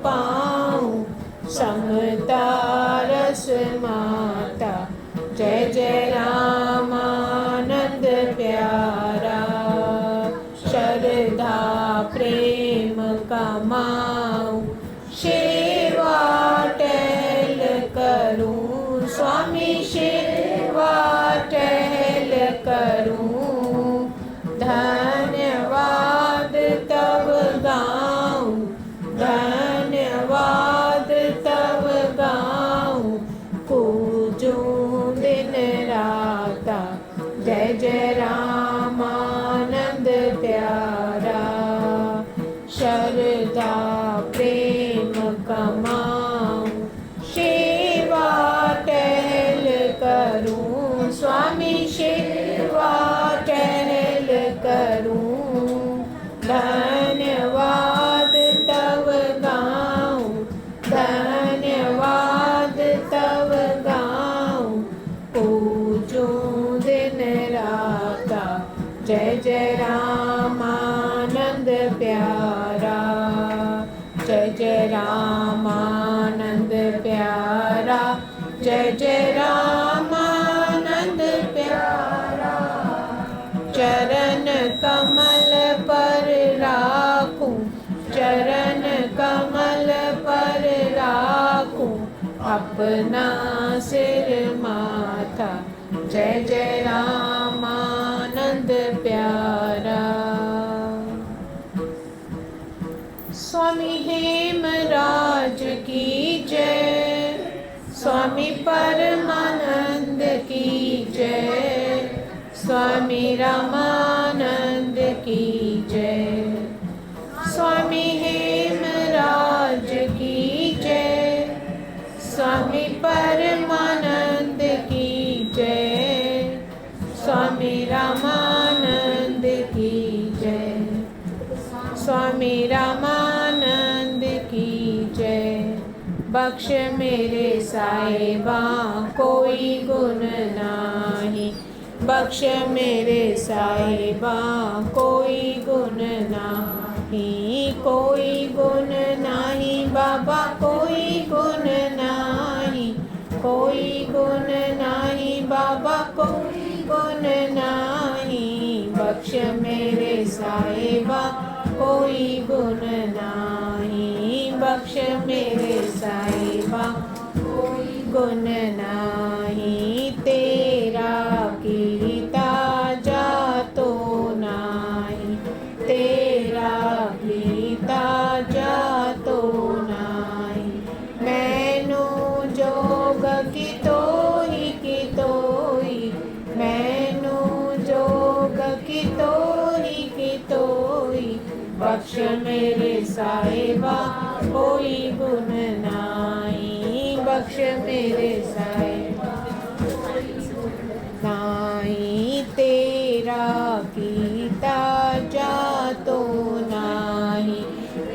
पाऊं समता रस माता। जय जय रामानंद प्यारा। श्रद्धा प्रेम कमाऊं, सेवा टहल करूं, स्वामी सेवा टहल करूं। धन्यवाद तब गाऊं, धन्यवाद तब गाऊं पूजूं दिन राता। जय जय रामानंद प्यारा। श्रद्धा प्रेम कमाऊं, सेवा टहल करूं, स्वामी सेवा टहल करूं। धन्यवाद तब गाऊं, धन्यवाद तब गाऊं पूजूं दिन राता। जय जय रामानंद प्यारा, जय जय रामानंद प्यारा, जय जय रामानंद प्यारा। चरण कमल पर राखूं, चरण कमल पर राखूं अपना सिर माथा। जय जय रामानंद प्यारा। स्वामी हेमराज की जय, स्वामी परमानंद की जय, स्वामी रामानंद की जय। स्वामी हेमराज की जय, स्वामी परमानंद की जय, स्वामी रामानंद की जय, स्वामी रामानंद की जय। बख्श मेरे साहिबा कोई गुण नाही, बख्श मेरे साहिबा कोई गुण नाही, कोई गुण नाही बाबा कोई गुण नाही, कोई गुण नाही बाबा कोई गुण नाही, बख्श मेरे साहिबा कोई गुण नाही, बख्श मेरे साहिबा कोई गुण नाही, तेरा कीता जातो नाही, तेरा कीता जातो नाही, मैनू जोग की तोही, मैनू जोग की तोही, बख्श मेरे साहिबा कोई गुण नाही, बख्श मेरे साहिबा नाही, तेरा कीता जातो नाही,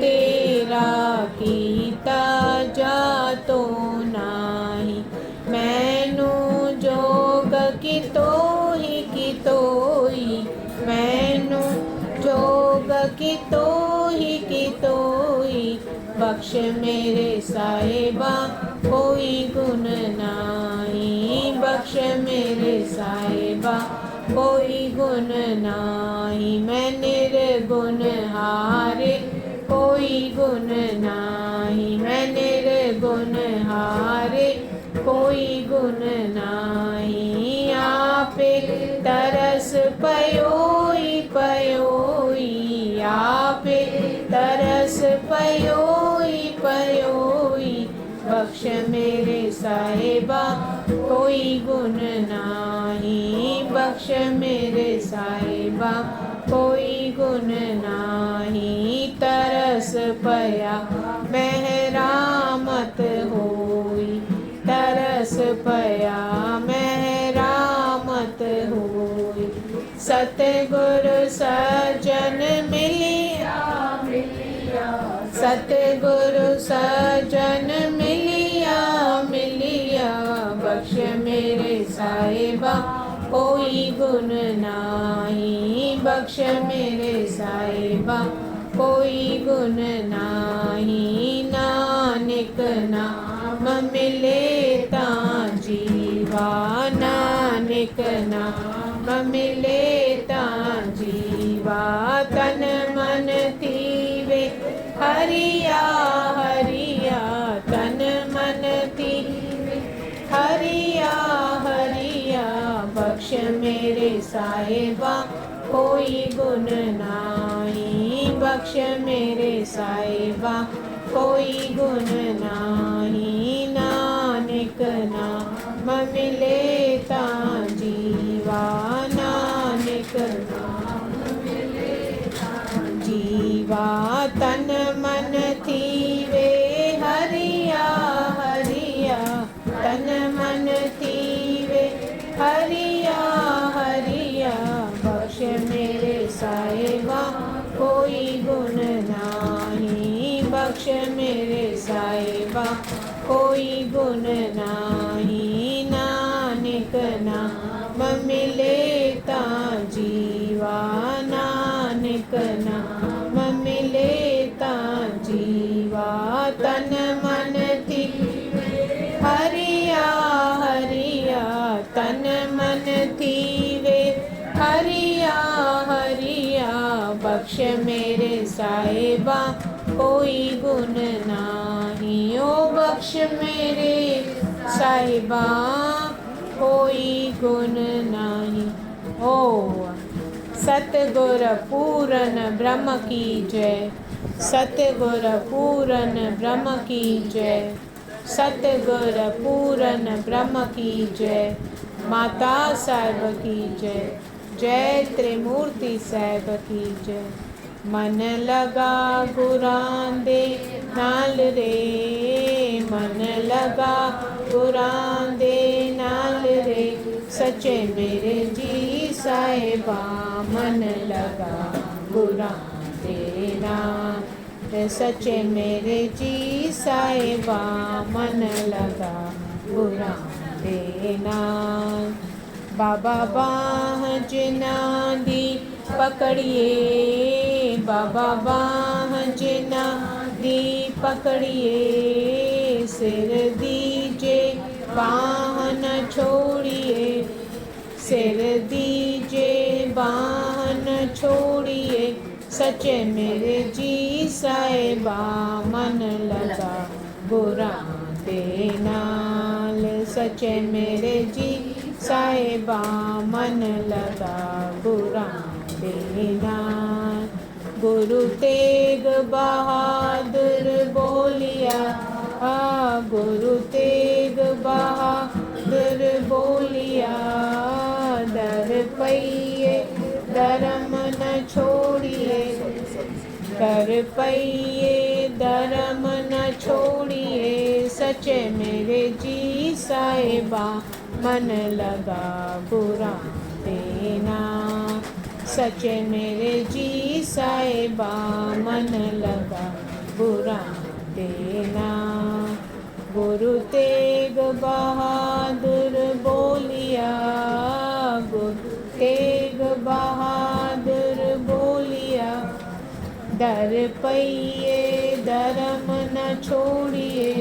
तेरा कीता जातो नाही, मैनू जोग की तोही, मैनू जोग की तोही, बख्श मेरे साहिबा कोई गुण नाही, बख्श मेरे साहिबा कोई गुण नाही, मैं निर्गुण हारे कोई गुण नाही, मैं निर्गुण हारे कोई गुण नाही, आपे तरस पयोई पयोई, आपे तरस पयोई पयोई, बख्श मेरे साहिबा कोई गुण नाही, बख्श मेरे साहिबा कोई गुण नाही, तरस पया महरामत होई, तरस पया महरामत होई, सतगुरु सजन मिलिया मिलिया, सतगुरु सजन मिलिया मिलिया, बख्श मेरे साहिबा कोई गुण नाही, बख्श मेरे साहिबा कोई गुण नाही, नानक नाम मिले तां जीवा, नानक नाम मिले तां जीवा, तन मन थीवे हरिया हरिया, तन मन थीवे हरिया हरिया, बख्श मेरे साहिबा कोई गुण नाही, बख्श मेरे साहिबा कोई गुण नाही, नानक नाम मिले तां जीवा, नानक नाम मिले तां जीवा, तन मन थीवे हरिया हरिया, तन मन थीवे हरिया हरिया, बख्श मेरे साहिबा कोई गुण नाही, बख्श मेरे साहिबा कोई गुण नाही, नानक नाम मिले तां जीवा, नानक नाम मिले तां जीवा, तन मन थीवे हरिया हरिया, तन मन थीवे हरिया हरिया, बख्श मेरे साहिबा कोई गुण नाही, ओ बख्श मेरे साहिबा कोई गुण नाही। ओ सतगुर पूरन ब्रह्म की जय, सतगुर पूरन ब्रह्म की जय, सतगुर पूरन ब्रह्म की जय, माता साहिब की जय, जय त्रिमूर्ति साहिब की जय। मन लगा गुरां दे नाल रे, मन लगा गुरां दे नाल रे, सच्चे मेरे जी साहिबा मन लगा गुरां दे नाल, सच्चे मेरे जी साहिबा मन लगा गुरां दे नाल। बाबा बाह जिन्हां दी पकड़िए, बाबा बाह जिन्हां दी पकड़िए, सिर दीजे बाहन छोड़िए, सिर दीजे बाहन छोड़िए, सचे मेरे जी साहिबा मन लगा बुरा नाल, सचे मेरे जी साहिबा मन लगा बुरा नाल। गुरु तेग बहादुर बोलिया, गुरु तेग बहादुर बोलिया, दर पइए धर्म न छोड़िए, कर पइए धर्म न छोड़िए, सचे मेरे जी साहिबा मन लगा बुरा देना, सचे मेरे जी साहिबा मन लगा बुरा देना। गुरु तेग बहादुर बोलिया, गुरु तेग बहादुर बोलिया, दर पइए धर्म न छोड़िए,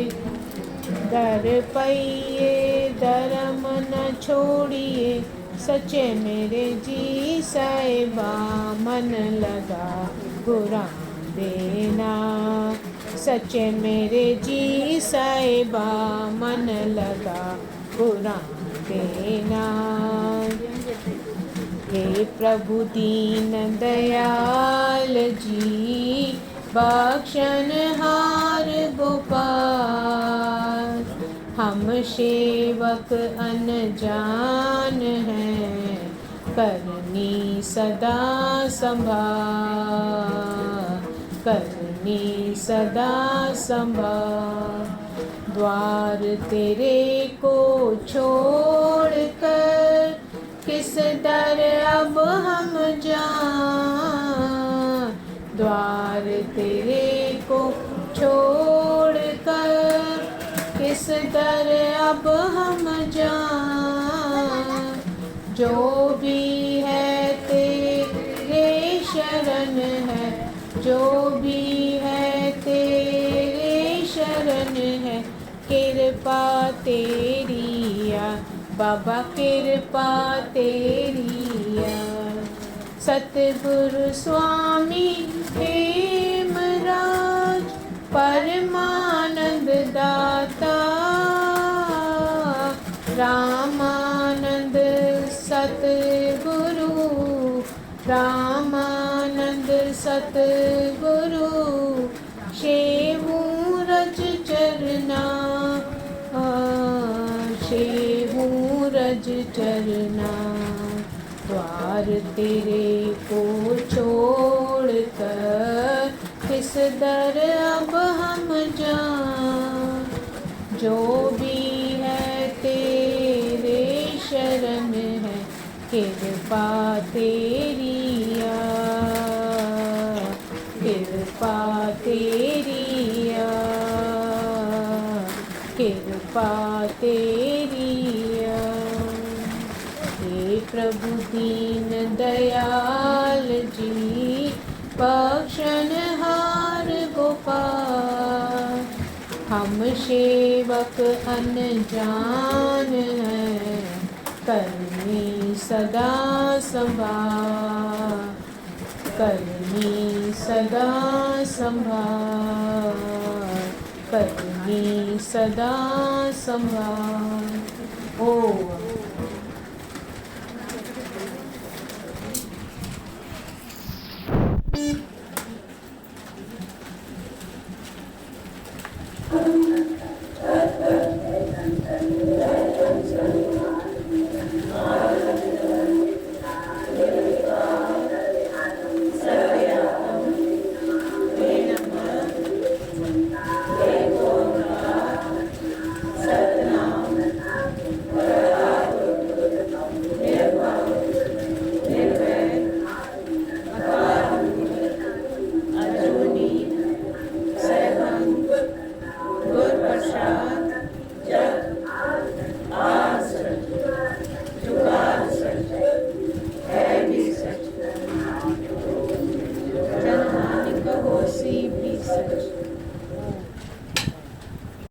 दर पइए धर्म न छोड़िए, सचे मेरे जी साहिबा मन लगा बुरा देना, सचे मेरे जी साहिबा मन लगा बुरा देना। हे प्रभु दीन दयाल जी, बख्शनहार गोपाल, हम सेवक अनजान हैं, करनी सदा संभाल, करनी सदा संभाल। द्वार तेरे को छोड़कर किस दर अब हम जाएं, द्वार तेरे को छोड़कर किस दर अब हम जाएं। जो भी है तेरे शरण है, जो भी है तेरे शरण है, कृपा तेरी या बाबा कृपा तेरी या। सतगुरु स्वामी हेमराज, परमानंद दाता, रामानंद सतगुरु, रामानंद सतगुरु, शेवूं रज चरना, शेवूं रज चरना। द्वार तेरे को छोड़कर किस दर अब हम जाएं। जो भी है तेरे शरण है, कृपा तेरी या, कृपा तेरी या, कृपा तेरी या। हे प्रभु दीन दयाल जी, बख्शनहार गोपाल, हम सेवक अनजान हैं, करनी सदा संभाल, करनी सदा संभाल, करनी सदा संभाल।